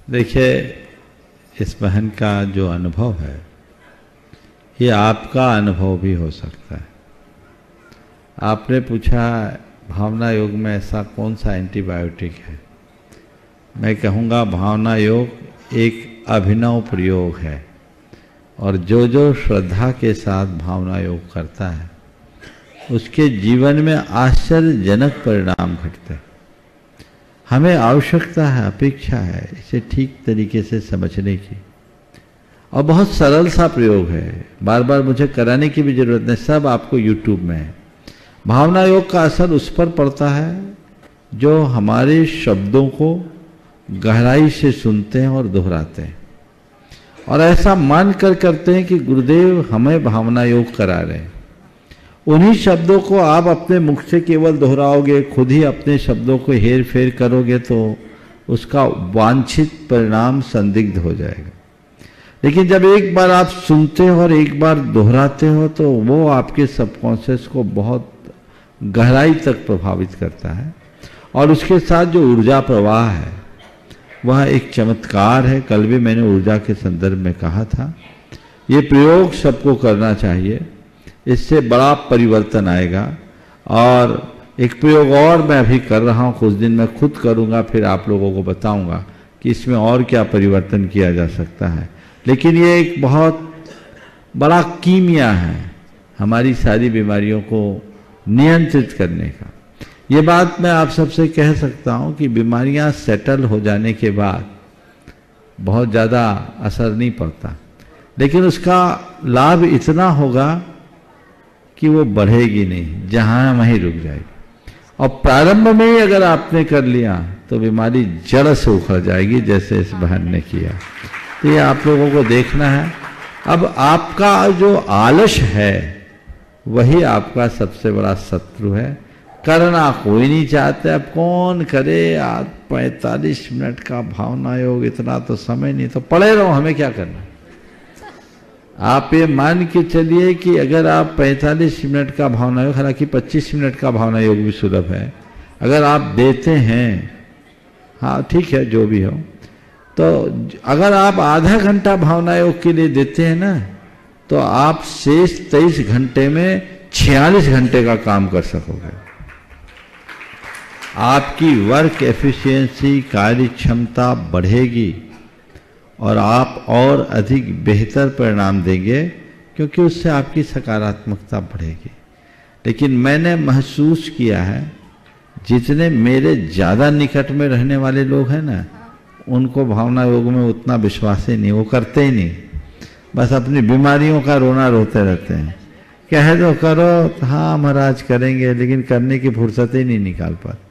देखिए, इस बहन का जो अनुभव है ये आपका अनुभव भी हो सकता है। आपने पूछा भावना योग में ऐसा कौन सा एंटीबायोटिक है। मैं कहूँगा भावना योग एक अभिनव प्रयोग है और जो जो श्रद्धा के साथ भावना योग करता है उसके जीवन में आश्चर्यजनक परिणाम घटते हैं। हमें आवश्यकता है, अपेक्षा है इसे ठीक तरीके से समझने की, और बहुत सरल सा प्रयोग है, बार बार मुझे कराने की भी जरूरत नहीं, सब आपको YouTube में है। भावना योग का असर उस पर पड़ता है जो हमारे शब्दों को गहराई से सुनते हैं और दोहराते हैं और ऐसा मान कर करते हैं कि गुरुदेव हमें भावना योग करा रहे हैं। उन्हीं शब्दों को आप अपने मुख से केवल दोहराओगे, खुद ही अपने शब्दों को हेर फेर करोगे तो उसका वांछित परिणाम संदिग्ध हो जाएगा। लेकिन जब एक बार आप सुनते हो और एक बार दोहराते हो तो वो आपके सबकॉन्शियस को बहुत गहराई तक प्रभावित करता है और उसके साथ जो ऊर्जा प्रवाह है वह एक चमत्कार है। कल भी मैंने ऊर्जा के संदर्भ में कहा था, ये प्रयोग सबको करना चाहिए, इससे बड़ा परिवर्तन आएगा। और एक प्रयोग और मैं अभी कर रहा हूँ, कुछ दिन में खुद करूँगा, फिर आप लोगों को बताऊँगा कि इसमें और क्या परिवर्तन किया जा सकता है। लेकिन ये एक बहुत बड़ा कीमिया है हमारी सारी बीमारियों को नियंत्रित करने का। ये बात मैं आप सबसे कह सकता हूँ कि बीमारियाँ सेटल हो जाने के बाद बहुत ज़्यादा असर नहीं पड़ता, लेकिन उसका लाभ इतना होगा कि वो बढ़ेगी नहीं, जहाँ वहीं रुक जाएगी। और प्रारंभ में ही अगर आपने कर लिया तो बीमारी जड़ से उखड़ जाएगी, जैसे इस बहन ने किया। तो ये आप लोगों को देखना है। अब आपका जो आलस है वही आपका सबसे बड़ा शत्रु है। करना कोई नहीं चाहते, अब कौन करे। आज 45 मिनट का भावना योग, इतना तो समय नहीं, तो पड़े रहो, हमें क्या करना। आप ये मान के चलिए कि अगर आप 45 मिनट का भावना योग, हालांकि 25 मिनट का भावना योग भी सुलभ है, अगर आप देते हैं, हाँ ठीक है जो भी हो, तो अगर आप आधा घंटा भावना योग के लिए देते हैं ना, तो आप शेष 23 घंटे में 46 घंटे का काम कर सकोगे। आपकी वर्क एफिशिएंसी, कार्य क्षमता बढ़ेगी और आप और अधिक बेहतर परिणाम देंगे, क्योंकि उससे आपकी सकारात्मकता बढ़ेगी। लेकिन मैंने महसूस किया है, जितने मेरे ज़्यादा निकट में रहने वाले लोग हैं ना, उनको भावना योग में उतना विश्वास ही नहीं, वो करते ही नहीं, बस अपनी बीमारियों का रोना रोते रहते हैं। कह दो करो तो हाँ महाराज करेंगे, लेकिन करने की फुर्सत ही नहीं निकाल पाते।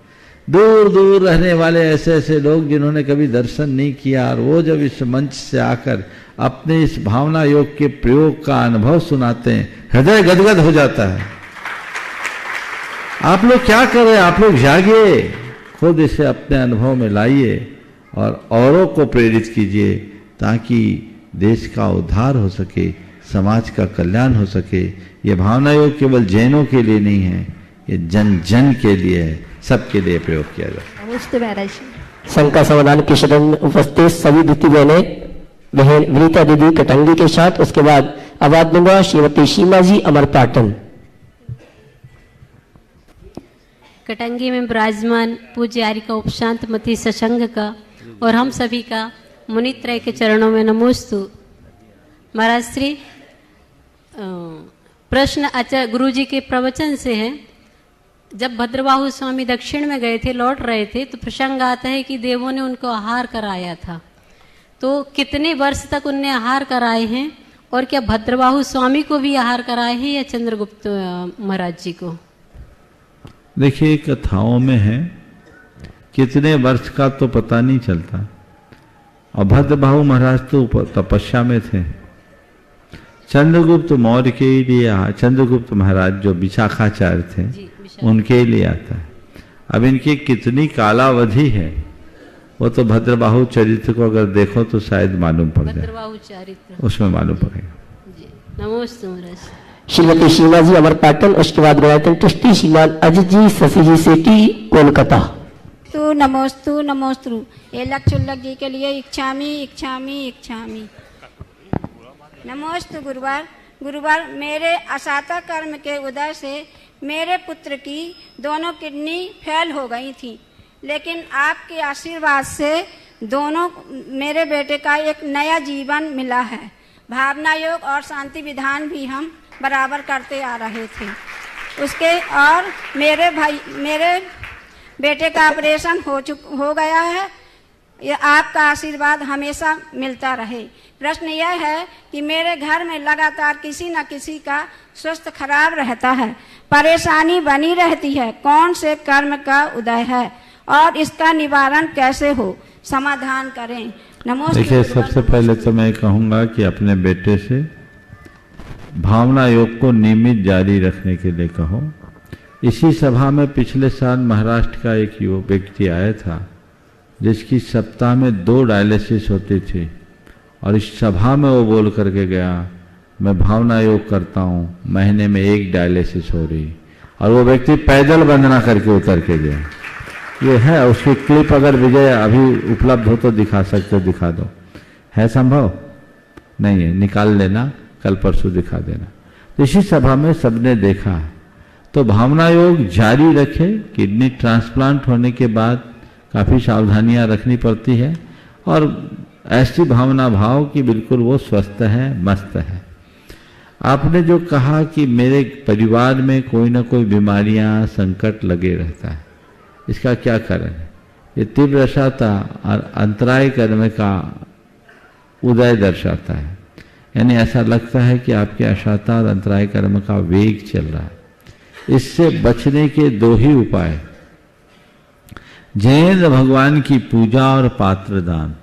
दूर दूर रहने वाले ऐसे ऐसे लोग जिन्होंने कभी दर्शन नहीं किया, और वो जब इस मंच से आकर अपने इस भावना योग के प्रयोग का अनुभव सुनाते हैं, हृदय गदगद हो जाता है। आप लोग क्या कर रहे हैं? आप लोग जागिए, खुद इसे अपने अनुभव में लाइए और औरों को प्रेरित कीजिए, ताकि देश का उद्धार हो सके, समाज का कल्याण हो सके। ये भावना योग केवल जैनों के लिए नहीं है, ये जन जन के लिए है, सबके लिए प्रयोग किया जाए। शंका समाधान के शरण में उपस्थित सभी दीदी बहन विनीता दीदी कटंगी के साथ, उसके बाद आवाज दूंगा श्रीमती सीमा जी अमर पाटन। कटंगी में विराजमान पूज्य आर्य का उपशांत मती सत्संग का और हम सभी का मुनित्रय के चरणों में नमोस्तु। महाराज श्री प्रश्न आचार्य गुरु जी के प्रवचन से है। जब भद्रबाहु स्वामी दक्षिण में गए थे, लौट रहे थे, तो प्रसंग आता है कि देवों ने उनको आहार कराया था। तो कितने वर्ष तक उनने आहार कराए हैं, और क्या भद्रबाहु स्वामी को भी आहार कराए हैं या चंद्रगुप्त महाराज जी को? देखिए, कथाओं में है, कितने वर्ष का तो पता नहीं चलता, और भद्रबाहु महाराज तो तपस्या में थे। चंद्रगुप्त मौर्य के लिए, चंद्रगुप्त महाराज जो विशाखाचार्य थे उनके लिए आता है। अब इनकी कितनी कालावधि है वो तो भद्रबाहु चरित्र को अगर देखो तो शायद मालूम पड़ जाए, उसमें मालूम पड़ेगा। नमोस्तु महाराज। श्रीमती सीमा जी अमर पैटर्न, उसके बाद गुणायतन ट्रस्टी श्रीमान अजित जी शशि जी सेठी कोलकाता। तो नमोस्तु नमोस्तु। ये लक्षुल्लक जी के लिए इच्छामी इच्छामी इच्छामी। नमोस्तु गुरुवार। गुरुवार मेरे असाता कर्म के उदय से मेरे पुत्र की दोनों किडनी फेल हो गई थी, लेकिन आपके आशीर्वाद से दोनों मेरे बेटे का एक नया जीवन मिला है। भावना योग और शांति विधान भी हम बराबर करते आ रहे थे उसके, और मेरे बेटे का ऑपरेशन हो गया है। ये आपका आशीर्वाद हमेशा मिलता रहे। प्रश्न यह है कि मेरे घर में लगातार किसी न किसी का स्वास्थ्य खराब रहता है, परेशानी बनी रहती है। कौन से कर्म का उदय है और इसका निवारण कैसे हो, समाधान करें। नमस्ते। देखिए, सबसे पहले तो मैं कहूँगा कि अपने बेटे से भावना योग को नियमित जारी रखने के लिए कहो। इसी सभा में पिछले साल महाराष्ट्र का एक युवक व्यक्ति आया था जिसकी सप्ताह में 2 डायलिसिस होती थी, और इस सभा में वो बोल करके गया मैं भावना योग करता हूँ, महीने में 1 डायलिसिस हो रही, और वो व्यक्ति पैदल वंदना करके उतर के गया। ये है, उसकी क्लिप अगर विजय अभी उपलब्ध हो तो दिखा सकते हो, दिखा दो। है संभव? नहीं है, निकाल लेना, कल परसों दिखा देना। तो इसी सभा में सबने देखा। तो भावना योग जारी रखे। किडनी ट्रांसप्लांट होने के बाद काफ़ी सावधानियां रखनी पड़ती है, और ऐसी भावना भाव कि बिल्कुल वो स्वस्थ है, मस्त है। आपने जो कहा कि मेरे परिवार में कोई ना कोई बीमारियां, संकट लगे रहता है, इसका क्या कारण है? ये तीव्र अशाता और अंतराय कर्म का उदय दर्शाता है। यानी ऐसा लगता है कि आपके अशाता और अंतराय कर्म का वेग चल रहा है। इससे बचने के 2 ही उपाय, जैन भगवान की पूजा और पात्र दान।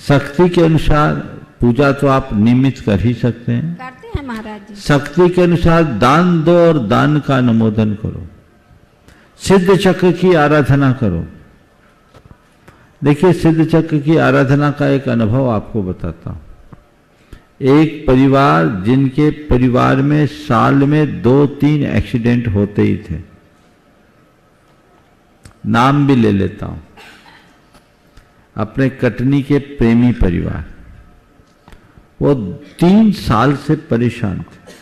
शक्ति के अनुसार पूजा तो आप नियमित कर ही सकते हैं, करते हैं महाराज जी। शक्ति के अनुसार दान दो और दान का अनुमोदन करो। सिद्ध चक्र की आराधना करो। देखिए, सिद्ध चक्र की आराधना का एक अनुभव आपको बताता हूं। एक परिवार, जिनके परिवार में साल में 2-3 एक्सीडेंट होते ही थे, नाम भी ले लेता हूं, अपने कटनी के प्रेमी परिवार, वो 3 साल से परेशान थे,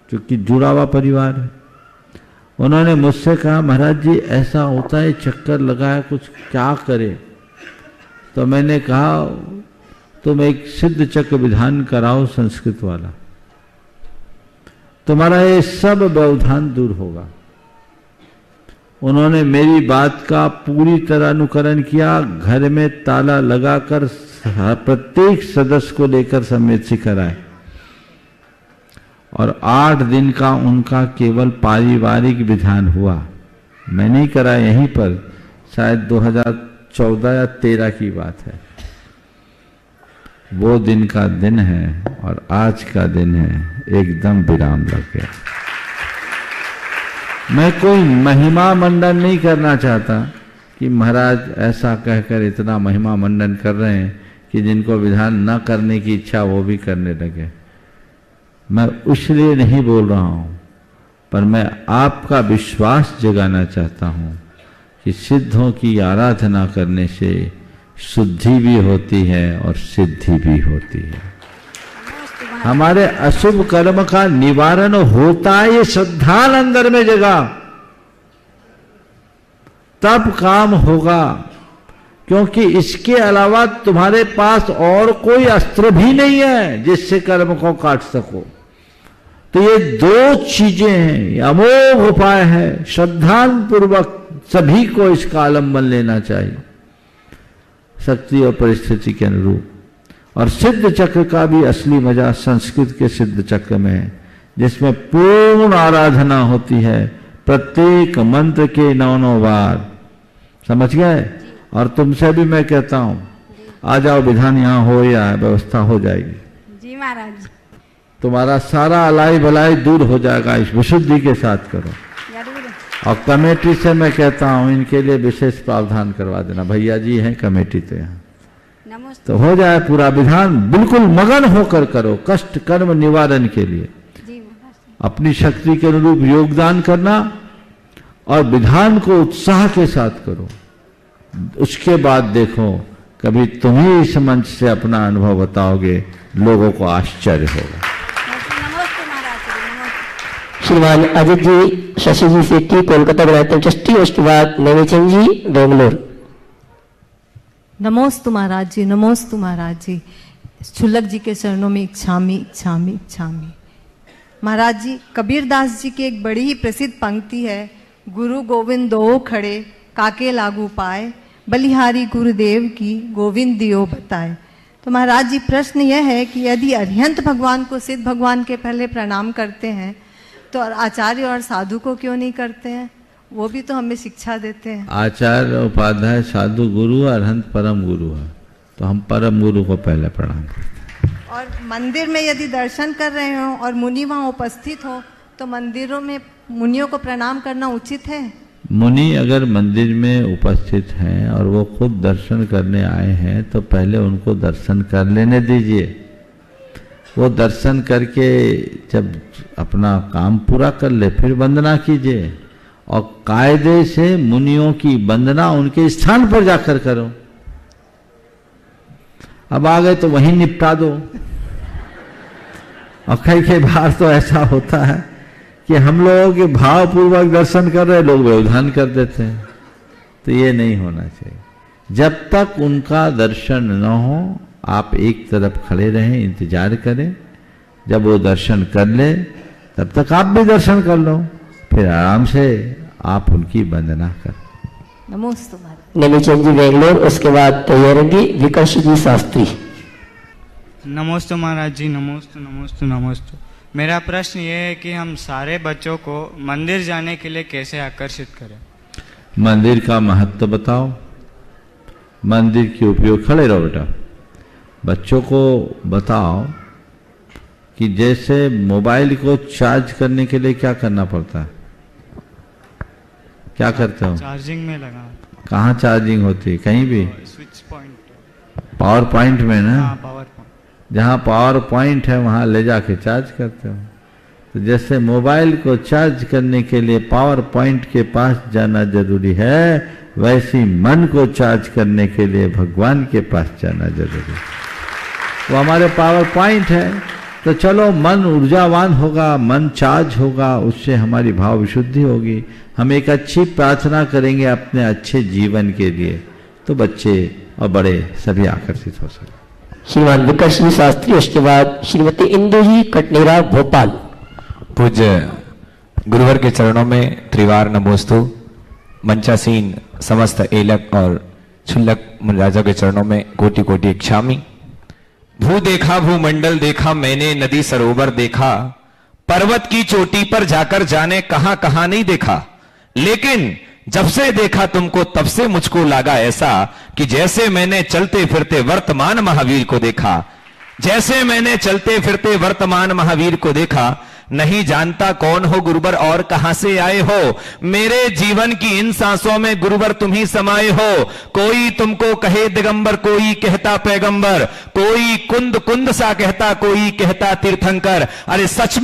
क्योंकि जुड़ा हुआ परिवार है। उन्होंने मुझसे कहा महाराज जी ऐसा होता है, चक्कर लगा है, कुछ क्या करें? तो मैंने कहा तुम एक सिद्ध चक्र विधान कराओ संस्कृत वाला, तुम्हारा ये सब व्यवधान दूर होगा। उन्होंने मेरी बात का पूरी तरह अनुकरण किया। घर में ताला लगाकर प्रत्येक सदस्य को लेकर समेत शिखर आए, और 8 दिन का उनका केवल पारिवारिक विधान हुआ। मैंने ही करा यहीं पर, शायद 2014 या 13 की बात है। वो दिन का दिन है और आज का दिन है, एकदम विराम लग गया। मैं कोई महिमा मंडन नहीं करना चाहता कि महाराज ऐसा कहकर इतना महिमा मंडन कर रहे हैं कि जिनको विधान न करने की इच्छा वो भी करने लगे। मैं इसलिए नहीं बोल रहा हूं, पर मैं आपका विश्वास जगाना चाहता हूं कि सिद्धों की आराधना करने से शुद्धि भी होती है और सिद्धि भी होती है। हमारे अशुभ कर्म का निवारण होता है, ये श्रद्धा अंदर में जगा, तब काम होगा। क्योंकि इसके अलावा तुम्हारे पास और कोई अस्त्र भी नहीं है जिससे कर्म को काट सको। तो ये 2 चीजें हैं, ये अमोघ उपाय है। श्रद्धापूर्वक सभी को इसका आलम्बन लेना चाहिए, शक्ति और परिस्थिति के अनुरूप। और सिद्ध चक्र का भी असली मजा संस्कृत के सिद्ध चक्र में है, जिसमें पूर्ण आराधना होती है, प्रत्येक मंत्र के 9 बार। समझ गए? और तुमसे भी मैं कहता हूं, आ जाओ, विधान यहाँ हो या व्यवस्था हो जाएगी। जी महाराज। तुम्हारा सारा अलाई बलाई दूर हो जाएगा, इस विशुद्धि के साथ करो। और कमेटी से मैं कहता हूँ इनके लिए विशेष प्रावधान करवा देना, भैया जी हैं कमेटी तो यहाँ, तो हो जाए पूरा विधान। बिल्कुल मगन होकर करो, कष्ट कर्म निवारण के लिए अपनी शक्ति के अनुरूप योगदान करना और विधान को उत्साह के साथ करो। उसके बाद देखो कभी तुम ही इस मंच से अपना अनुभव बताओगे, लोगों को आश्चर्य होगा। श्रीमान अजित जी शशि जी सेठी कोलकाता गुणायतन ट्रस्टी, उसके बाद नवीचंद जी बेंगलोर। नमोस्तु महाराज जी, नमोस्तु महाराज जी। छुल्लक जी के चरणों में इच्छामी इच्छामी इच्छामी। महाराज जी, कबीरदास जी की एक बड़ी ही प्रसिद्ध पंक्ति है, गुरु गोविंद दो खड़े काके लागू पाए, बलिहारी गुरुदेव की गोविंद दियो बताए। तो महाराज जी प्रश्न यह है कि यदि अरिहंत भगवान को सिद्ध भगवान के पहले प्रणाम करते हैं तो आचार्य और साधु को क्यों नहीं करते हैं? वो भी तो हमें शिक्षा देते हैं। आचार्य उपाध्याय साधु गुरु अरहंत परम गुरु है, तो हम परम गुरु को पहले प्रणाम करते हैं। और मंदिर में यदि दर्शन कर रहे हो और मुनि वहाँ उपस्थित हो तो मंदिरों में मुनियों को प्रणाम करना उचित है? मुनि अगर मंदिर में उपस्थित हैं और वो खुद दर्शन करने आए हैं तो पहले उनको दर्शन कर लेने दीजिए। वो दर्शन करके जब अपना काम पूरा कर ले फिर वंदना कीजिए, और कायदे से मुनियों की वंदना उनके स्थान पर जाकर करो। अब आ गए तो वहीं निपटा दो। और कई बार तो ऐसा होता है कि हम लोगों के भावपूर्वक दर्शन कर रहे, लोग व्यवधान कर देते हैं, तो ये नहीं होना चाहिए। जब तक उनका दर्शन न हो आप एक तरफ खड़े रहें, इंतजार करें, जब वो दर्शन कर ले तब तक आप भी दर्शन कर लो, फिर आराम से आप उनकी वंदना करें। नमोस्तु नवीचंद जी बेंगलोर, उसके बाद तैयारी विकर्ष जी शास्त्री। नमोस्तु महाराज जी, नमोस्तु नमोस्तु नमोस्तु। मेरा प्रश्न ये है कि हम सारे बच्चों को मंदिर जाने के लिए कैसे आकर्षित करें? मंदिर का महत्व बताओ, मंदिर के उपयोग। खड़े रहो बेटा। बच्चों को बताओ कि जैसे मोबाइल को चार्ज करने के लिए क्या करना पड़ता है, क्या करते हो? चार्जिंग में लगा। कहाँ चार्जिंग होती है? कहीं भी? Switch point. पावर पॉइंट में ना? हाँ, पावर पॉइंट। जहाँ पावर पॉइंट है वहाँ ले जाके चार्ज करते हो। तो जैसे मोबाइल को चार्ज करने के लिए पावर पॉइंट के पास जाना जरूरी है, वैसे मन को चार्ज करने के लिए भगवान के पास जाना जरूरी है। वो हमारे पावर पॉइंट है। तो चलो, मन ऊर्जावान होगा, मन चार्ज होगा, उससे हमारी भाव विशुद्धि होगी। हम एक अच्छी प्रार्थना करेंगे अपने अच्छे जीवन के लिए, तो बच्चे और बड़े सभी आकर्षित हो सके। श्रीमान विकर्ष जी शास्त्री, उसके बाद श्रीमती इंदु जी कटनेरा भोपाल। पूज्य गुरुवर के चरणों में त्रिवार नमोस्तु। मंचासीन समस्त एलक और छुल्लक मुनिराजों के चरणों में कोटि कोटि इच्छामी। भू देखा, भूमंडल देखा मैंने, नदी सरोवर देखा, पर्वत की चोटी पर जाकर जाने कहां कहां नहीं देखा, लेकिन जब से देखा तुमको तब से मुझको लगा ऐसा कि जैसे मैंने चलते फिरते वर्तमान महावीर को देखा, जैसे मैंने चलते फिरते वर्तमान महावीर को देखा। नहीं जानता कौन हो गुरुवर और कहां से आए हो, मेरे जीवन की इन सांसों में गुरुवर तुम ही समाये हो। कोई तुमको कहे दिगंबर, कोई कहता पैगंबर, कोई कुंद कुंद सा कहता, कोई कहता तीर्थंकर। अरे सच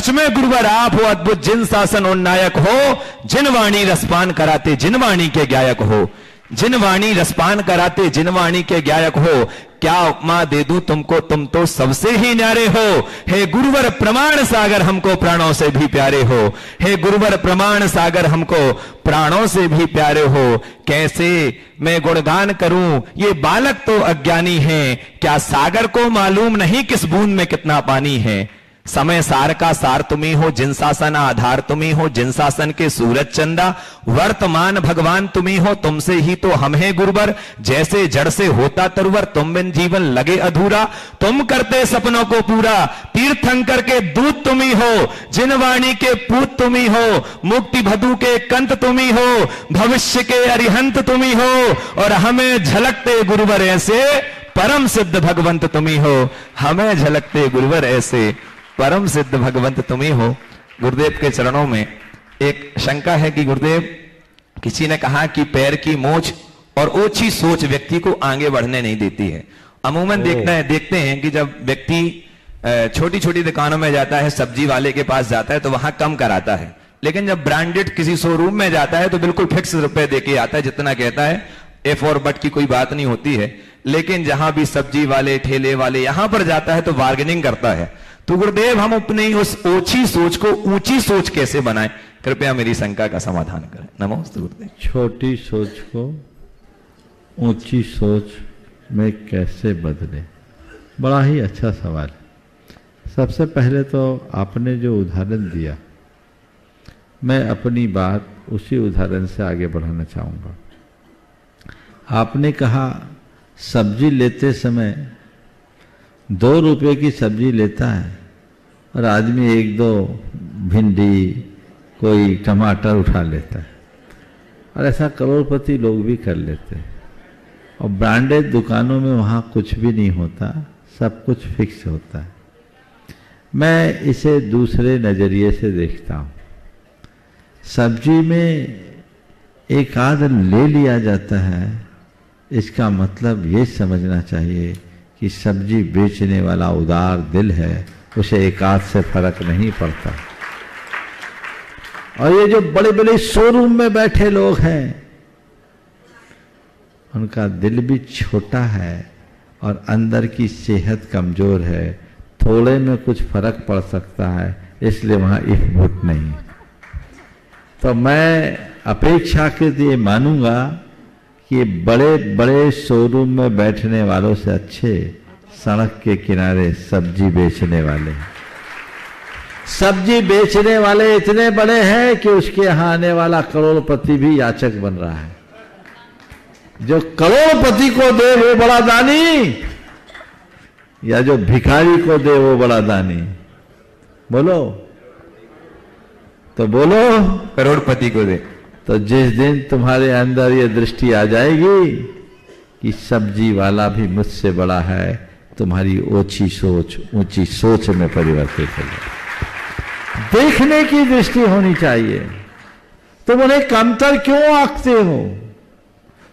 में गुरुवर आप हो अद्भुत, जिन शासन उन्नायक हो, जिन वाणी रसपान कराते, जिन वाणी के गायक हो, जिन वाणी रसपान कराते, जिन वाणी के गायक हो। क्या उपमा दे दूं तुमको, तुम तो सबसे ही न्यारे हो। हे गुरुवर प्रमाण सागर हमको प्राणों से भी प्यारे हो। हे गुरुवर प्रमाण सागर हमको प्राणों से भी प्यारे हो। कैसे मैं गुणगान करूं, ये बालक तो अज्ञानी है। क्या सागर को मालूम नहीं किस बूंद में कितना पानी है? समय सार का सार तुम्ही हो, जिन शासन आधार तुम्ही हो, जिन शासन के सूरज चंदा वर्तमान भगवान तुम्ही हो, तुमसे ही तो हम हैं गुरुवर, जैसे जड़ से होता तरुवर, तुम बिन जीवन लगे अधूरा, तुम करते सपनों को पूरा, तीर्थंकर के दूत तुम्ही हो, जिन वाणी के पूत तुम्ही हो, मुक्ति भदु के कंत तुम्ही हो, भविष्य के अरिहंत तुम्ही हो, और हमें झलकते गुरुवर ऐसे परम सिद्ध भगवंत तुम्ही हो, हमें झलकते गुरुवर ऐसे परम सिद्ध भगवंत तुम्ही हो। गुरुदेव के चरणों में एक शंका है कि गुरुदेव, किसी ने कहा कि पैर की मोच और ओछी सोच व्यक्ति को आगे बढ़ने नहीं देती है। अमूमन देखते हैं कि जब व्यक्ति छोटी छोटी दुकानों में जाता है, सब्जी वाले के पास जाता है तो वहां कम कराता है, लेकिन जब ब्रांडेड किसी शोरूम में जाता है तो बिल्कुल फिक्स रुपए देके आता है, जितना कहता है, एफ और बट की कोई बात नहीं होती है। लेकिन जहां भी सब्जी वाले ठेले वाले यहां पर जाता है तो बार्गेनिंग करता है। तो गुरुदेव, हम अपनी उस ओछी सोच को ऊंची सोच कैसे बनाएं? कृपया मेरी शंका का समाधान करें। नमस्ते गुरुदेव। छोटी सोच को ऊंची सोच में कैसे बदले, बड़ा ही अच्छा सवाल है। सबसे पहले तो आपने जो उदाहरण दिया, मैं अपनी बात उसी उदाहरण से आगे बढ़ाना चाहूँगा। आपने कहा सब्जी लेते समय 2 रुपए की सब्जी लेता है और आदमी 1-2 भिंडी, कोई टमाटर उठा लेता है, और ऐसा करोड़पति लोग भी कर लेते हैं। और ब्रांडेड दुकानों में वहाँ कुछ भी नहीं होता, सब कुछ फिक्स होता है। मैं इसे दूसरे नज़रिए से देखता हूँ। सब्जी में एक आध ले लिया जाता है, इसका मतलब ये समझना चाहिए कि सब्जी बेचने वाला उदार दिल है, उसे एक आध से फर्क नहीं पड़ता। और ये जो बड़े बड़े शोरूम में बैठे लोग हैं, उनका दिल भी छोटा है और अंदर की सेहत कमजोर है, थोड़े में कुछ फर्क पड़ सकता है, इसलिए वहां इफ नहीं। तो मैं अपेक्षाकृत ये मानूंगा कि बड़े बड़े शोरूम में बैठने वालों से अच्छे सड़क के किनारे सब्जी बेचने वाले हैं। सब्जी बेचने वाले इतने बड़े हैं कि उसके यहाँ आने वाला करोड़पति भी याचक बन रहा है। जो करोड़पति को दे वो बड़ा दानी, या जो भिखारी को दे वो बड़ा दानी? बोलो तो बोलो। करोड़पति को दे। तो जिस दिन तुम्हारे अंदर ये दृष्टि आ जाएगी कि सब्जी वाला भी मुझसे बड़ा है, तुम्हारी ओछी सोच ऊंची सोच में परिवर्तित हो जाए। देखने की दृष्टि होनी चाहिए। तुम उन्हें कमतर क्यों आंकते हो?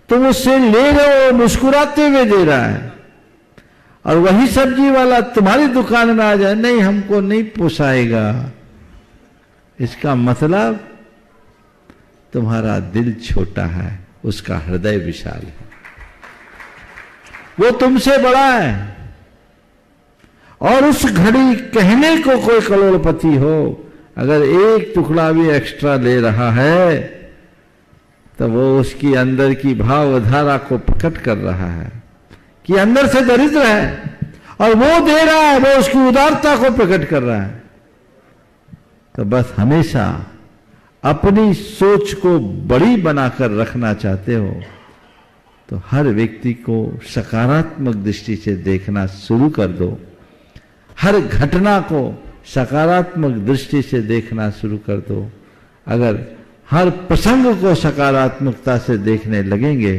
तुम उससे ले रहे हो, मुस्कुराते हुए दे रहा है, और वही सब्जी वाला तुम्हारी दुकान में आ जाए, नहीं हमको नहीं पोसाएगा। इसका मतलब तुम्हारा दिल छोटा है, उसका हृदय विशाल है, वो तुमसे बड़ा है। और उस घड़ी कहने को कोई करोड़पति हो, अगर एक टुकड़ा भी एक्स्ट्रा ले रहा है तो वो उसकी अंदर की भावधारा को प्रकट कर रहा है कि अंदर से दरिद्र है, और वो दे रहा है, वो उसकी उदारता को प्रकट कर रहा है। तो बस हमेशा अपनी सोच को बड़ी बनाकर रखना चाहते हो तो हर व्यक्ति को सकारात्मक दृष्टि से देखना शुरू कर दो। हर घटना को सकारात्मक दृष्टि से देखना शुरू कर दो। अगर हर प्रसंग को सकारात्मकता से देखने लगेंगे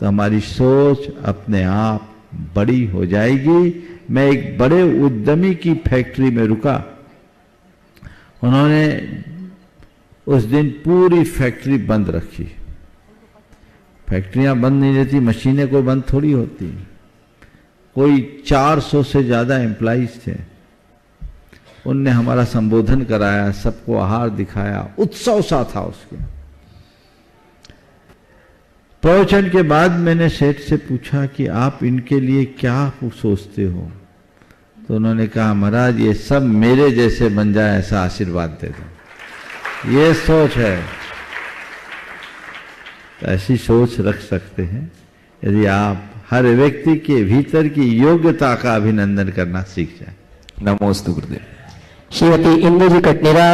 तो हमारी सोच अपने आप बड़ी हो जाएगी। मैं एक बड़े उद्यमी की फैक्ट्री में रुका। उन्होंने उस दिन पूरी फैक्ट्री बंद रखी। फैक्ट्रियां बंद नहीं रहती, मशीनें कोई बंद थोड़ी होती। कोई 400 से ज्यादा एम्प्लॉइज थे। उनने हमारा संबोधन कराया, सबको आहार दिखाया, उत्सव सा था उसके। प्रवचन के बाद मैंने सेठ से पूछा कि आप इनके लिए क्या सोचते हो? तो उन्होंने कहा, महाराज ये सब मेरे जैसे बन जाए ऐसा आशीर्वाद दे दो। ये सोच है। तो ऐसी सोच रख सकते हैं यदि आप हर व्यक्ति के भीतर की योग्यता का अभिनंदन करना सीख जाए। नमोस्तु गुरुदेव। श्रीमती इंदु जी कटनेरा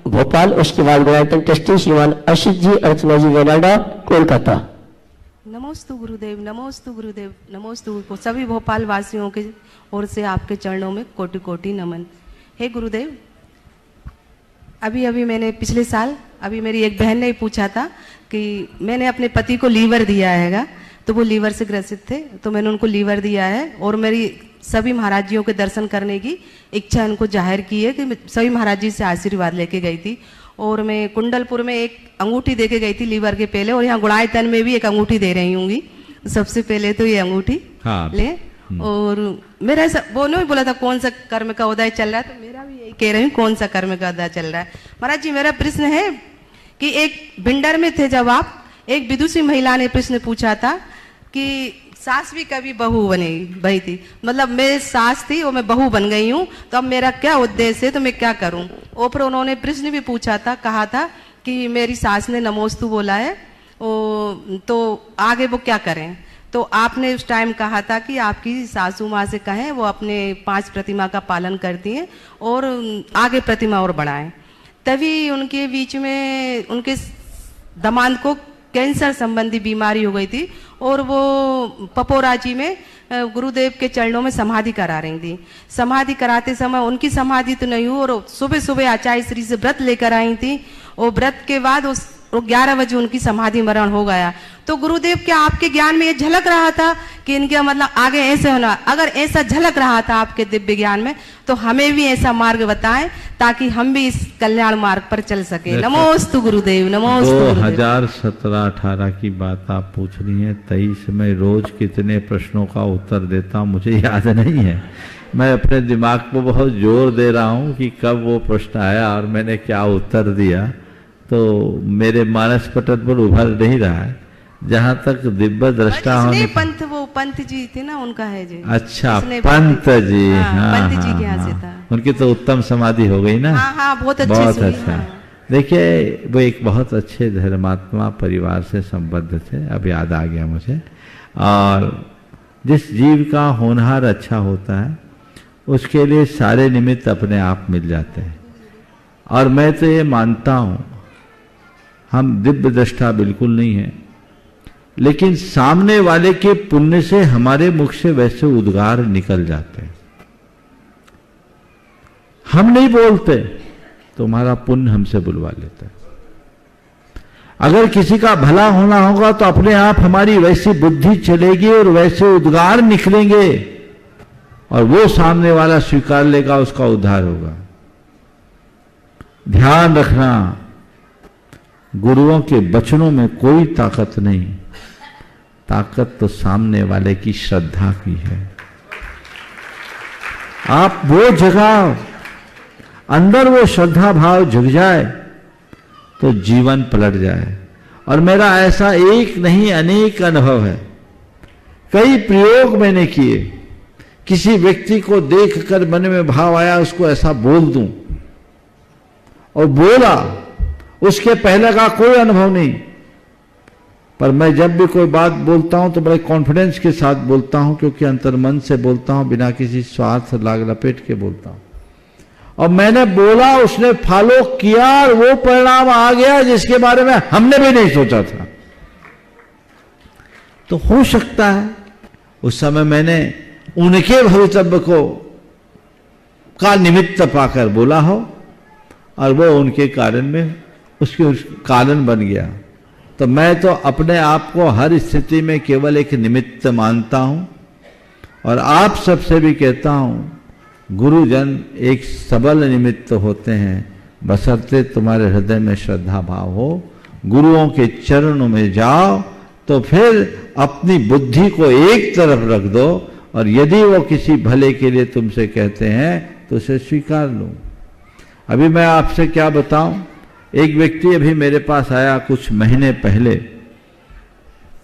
भोपाल, उसके बाद गुणायतन ट्रस्टी श्रीमान अशित जी अर्चना जी वेनाडा कोलकाता। नमोस्तु गुरुदेव, नमोस्तु गुरुदेव, नमोस्तु सभी भोपाल वासियों के ओर से आपके चरणों में कोटि कोटि नमन। हे गुरुदेव, अभी अभी मैंने पिछले साल अभी मेरी एक बहन ने पूछा था कि मैंने अपने पति को लीवर दिया हैगा, तो वो लीवर से ग्रसित थे, तो मैंने उनको लीवर दिया है और मेरी सभी महाराज जियों के दर्शन करने की इच्छा उनको जाहिर की है कि मैं सभी महाराज जी से आशीर्वाद लेके गई थी। और मैं कुंडलपुर में एक अंगूठी दे के गई थी लीवर के पहले, और यहाँ गुणायतन में भी एक अंगूठी दे रही हूँगी। सबसे पहले तो ये अंगूठी ले, और मेरा ऐसा वो नहीं बोला था कौन सा कर्म का उदय चल रहा है, तो मेरा भी यही कह रही हूँ कौन सा कर्म का उदय चल रहा है। महाराज जी, मेरा प्रश्न है कि एक भिंडर में थे जब आप, एक विदुषी महिला ने प्रश्न पूछा था कि सास भी कभी बहू बनी थी, मतलब मैं सास थी और मैं बहू बन गई हूँ, तो अब मेरा क्या उद्देश्य है, तो मैं क्या करूँ। और फिर उन्होंने प्रश्न भी पूछा था, कहा था कि मेरी सास ने नमोस्तु बोला है, तो आगे वो क्या करें। तो आपने उस टाइम कहा था कि आपकी सासू माँ से कहें वो अपने 5 प्रतिमा का पालन करती हैं और आगे प्रतिमा और बढ़ाएं। तभी उनके बीच में उनके दामाद को कैंसर संबंधी बीमारी हो गई थी और वो पपोरा जी में गुरुदेव के चरणों में समाधि करा रही थी। समाधि कराते समय उनकी समाधि तो नहीं हुई और सुबह सुबह आचार्य श्री से व्रत लेकर आई थी, और व्रत के बाद उस 11 बजे उनकी समाधि मरण हो गया। तो गुरुदेव क्या आपके ज्ञान में ये झलक रहा था कि इनका मतलब आगे ऐसे होना, अगर ऐसा झलक रहा था आपके दिव्य ज्ञान में, तो हमें भी ऐसा मार्ग बताएं ताकि हम भी इस कल्याण मार्ग पर चल सके। नमोस्तु गुरुदेव, नमोस्तु। 2017-18 की बात आप पूछ रही हैं। 23 में रोज कितने प्रश्नों का उत्तर देता हूँ मुझे याद नहीं है। मैं अपने दिमाग को बहुत जोर दे रहा हूँ कि कब वो प्रश्न आया और मैंने क्या उत्तर दिया, तो मेरे मानस पटल पर उभर नहीं रहा है। जहाँ तक दिव्य दृष्टा होने, पंत वो पंत जी थे ना, उनका है जी। अच्छा, पंत जी, हाँ, पंत जी के यहाँ से था। उनकी तो उत्तम समाधि हो गई ना। हाँ, बहुत बहुत अच्छा। देखिए, वो एक बहुत अच्छे धर्मात्मा परिवार से संबद्ध थे, अब याद आ गया मुझे। और जिस जीव का होनहार अच्छा होता है उसके लिए सारे निमित्त अपने आप मिल जाते हैं। और मैं तो ये मानता हूँ, हम दिव्य दृष्टा बिल्कुल नहीं है, लेकिन सामने वाले के पुण्य से हमारे मुख से वैसे उद्गार निकल जाते हैं। हम नहीं बोलते, तुम्हारा पुण्य हमसे बुलवा लेता है। अगर किसी का भला होना होगा तो अपने आप हमारी वैसी बुद्धि चलेगी और वैसे उद्गार निकलेंगे और वो सामने वाला स्वीकार लेगा, उसका उद्धार होगा। ध्यान रखना, गुरुओं के वचनों में कोई ताकत नहीं, ताकत तो सामने वाले की श्रद्धा की है। आप वो जगाओ, अंदर वो श्रद्धा भाव जग जाए तो जीवन पलट जाए। और मेरा ऐसा एक नहीं अनेक अनुभव है, कई प्रयोग मैंने किए। किसी व्यक्ति को देखकर मन में भाव आया, उसको ऐसा बोल दूं, और बोला, उसके पहले का कोई अनुभव नहीं। पर मैं जब भी कोई बात बोलता हूं तो बड़े कॉन्फिडेंस के साथ बोलता हूं, क्योंकि अंतर्मन से बोलता हूं, बिना किसी स्वार्थ लाग लपेट के बोलता हूं। और मैंने बोला, उसने फॉलो किया और वो परिणाम आ गया जिसके बारे में हमने भी नहीं सोचा था। तो हो सकता है उस समय मैंने उनके भवितव्य को का निमित्त पाकर बोला हो और वो उनके कारण में उसके कारण बन गया। तो मैं तो अपने आप को हर स्थिति में केवल एक निमित्त मानता हूं, और आप सबसे भी कहता हूं, गुरुजन एक सबल निमित्त होते हैं, बशर्ते तुम्हारे हृदय में श्रद्धा भाव हो। गुरुओं के चरणों में जाओ तो फिर अपनी बुद्धि को एक तरफ रख दो, और यदि वो किसी भले के लिए तुमसे कहते हैं तो उसे स्वीकार लो। अभी मैं आपसे क्या बताऊं, एक व्यक्ति अभी मेरे पास आया कुछ महीने पहले,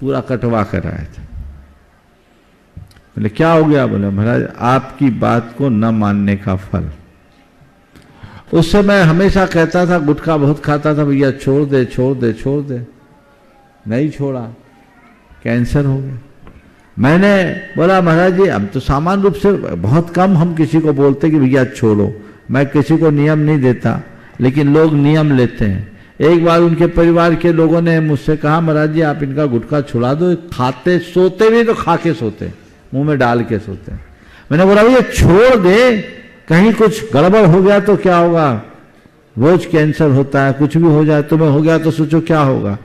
पूरा कटवा कर आया था। बोले क्या हो गया? बोले महाराज आपकी बात को न मानने का फल। उस समय हमेशा कहता था, गुटखा बहुत खाता था, भैया छोड़ दे छोड़ दे छोड़ दे, नहीं छोड़ा, कैंसर हो गया। मैंने बोला महाराज जी अब तो सामान्य रूप से बहुत कम हम किसी को बोलते कि भैया छोड़ो, मैं किसी को नियम नहीं देता, लेकिन लोग नियम लेते हैं। एक बार उनके परिवार के लोगों ने मुझसे कहा, महाराज जी आप इनका गुटखा छुड़ा दो, खाते सोते भी तो खा के सोते, मुंह में डाल के सोते। मैंने बोला ये छोड़ दे, कहीं कुछ गड़बड़ हो गया तो क्या होगा, रोज कैंसर होता है, कुछ भी हो जाए, तुम्हें हो गया तो सोचो क्या होगा।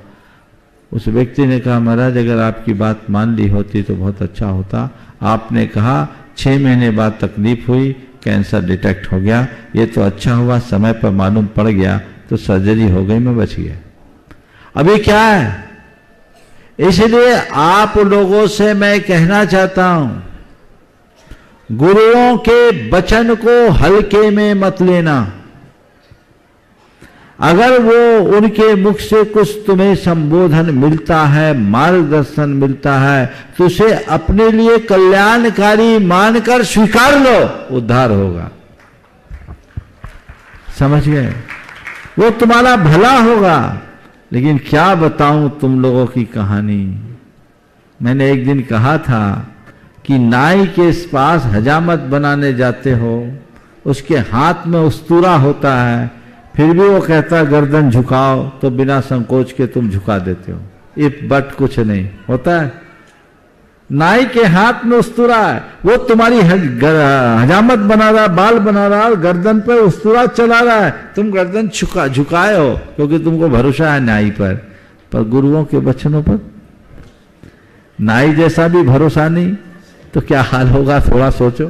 उस व्यक्ति ने कहा, महाराज अगर आपकी बात मान ली होती तो बहुत अच्छा होता। आपने कहा 6 महीने बाद तकलीफ हुई, कैंसर डिटेक्ट हो गया, ये तो अच्छा हुआ, समय पर मालूम पड़ गया तो सर्जरी हो गई, मैं बच गया। अभी क्या है, इसलिए आप लोगों से मैं कहना चाहता हूं, गुरुओं के वचन को हल्के में मत लेना। अगर वो उनके मुख से कुछ तुम्हें संबोधन मिलता है, मार्गदर्शन मिलता है, तो उसे अपने लिए कल्याणकारी मानकर स्वीकार लो, उद्धार होगा। समझ गए? वो तुम्हारा भला होगा। लेकिन क्या बताऊं तुम लोगों की कहानी। मैंने एक दिन कहा था कि नाई के पास हजामत बनाने जाते हो, उसके हाथ में उस्तूरा होता है, फिर भी वो कहता गर्दन झुकाओ, तो बिना संकोच के तुम झुका देते हो। इफ बट कुछ नहीं होता है। नाई के हाथ में उस्तूरा है, वो तुम्हारी हजामत बना रहा, बाल बना रहा, गर्दन पर उस्तूरा चला रहा है, तुम गर्दन झुकाए हो क्योंकि तुमको भरोसा है नाई पर गुरुओं के वचनों पर नाई जैसा भी भरोसा नहीं तो क्या हाल होगा, थोड़ा सोचो।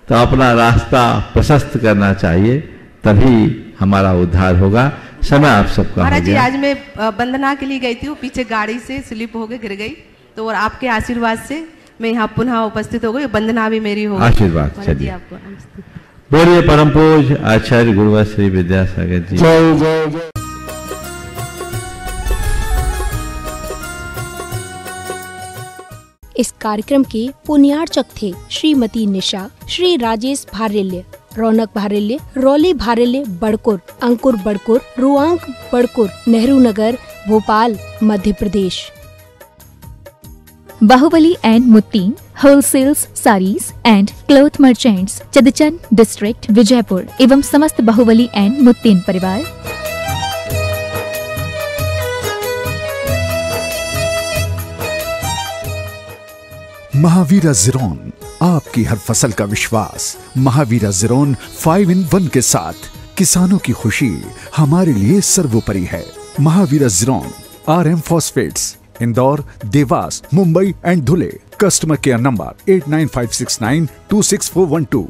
तो अपना रास्ता प्रशस्त करना चाहिए, तभी हमारा उद्धार होगा। समय आप सबका। महाराज जी आज मैं वंदना के लिए गई थी, वो पीछे गाड़ी से स्लिप होकर गिर गई, तो और आपके आशीर्वाद से मैं यहाँ पुनः उपस्थित हो गई, वंदना भी मेरी हो गई। आशीर्वाद चलिए। बोलिए परम पूज्य आचार्य गुरुवर श्री विद्यासागर जी। जय जय जय। इस कार्यक्रम के पुण्यार्चक थे Shrimati Nisha, Shri Rajesh Bharalya, Raunak Bharalya, Rauli Bharalya Badkur, Ankur Badkur, Ruank Badkur, Nehru Nagar, Bhopal, Madhya Pradesh. Bahubali and Muttin wholesales sarees and cloth merchants, Chadchan district, Vijayapur एवं समस्त बाहुबली एंड मुत्तीन परिवार। महावीरा ज़ीरोन, आपकी हर फसल का विश्वास। महावीरा ज़ीरोन 5 in 1 के साथ किसानों की खुशी हमारे लिए सर्वोपरि है। महावीरा ज़ीरोन RM phosphates, Indore, Dewas, Mumbai and Dhule. Customer care number 89569 26412।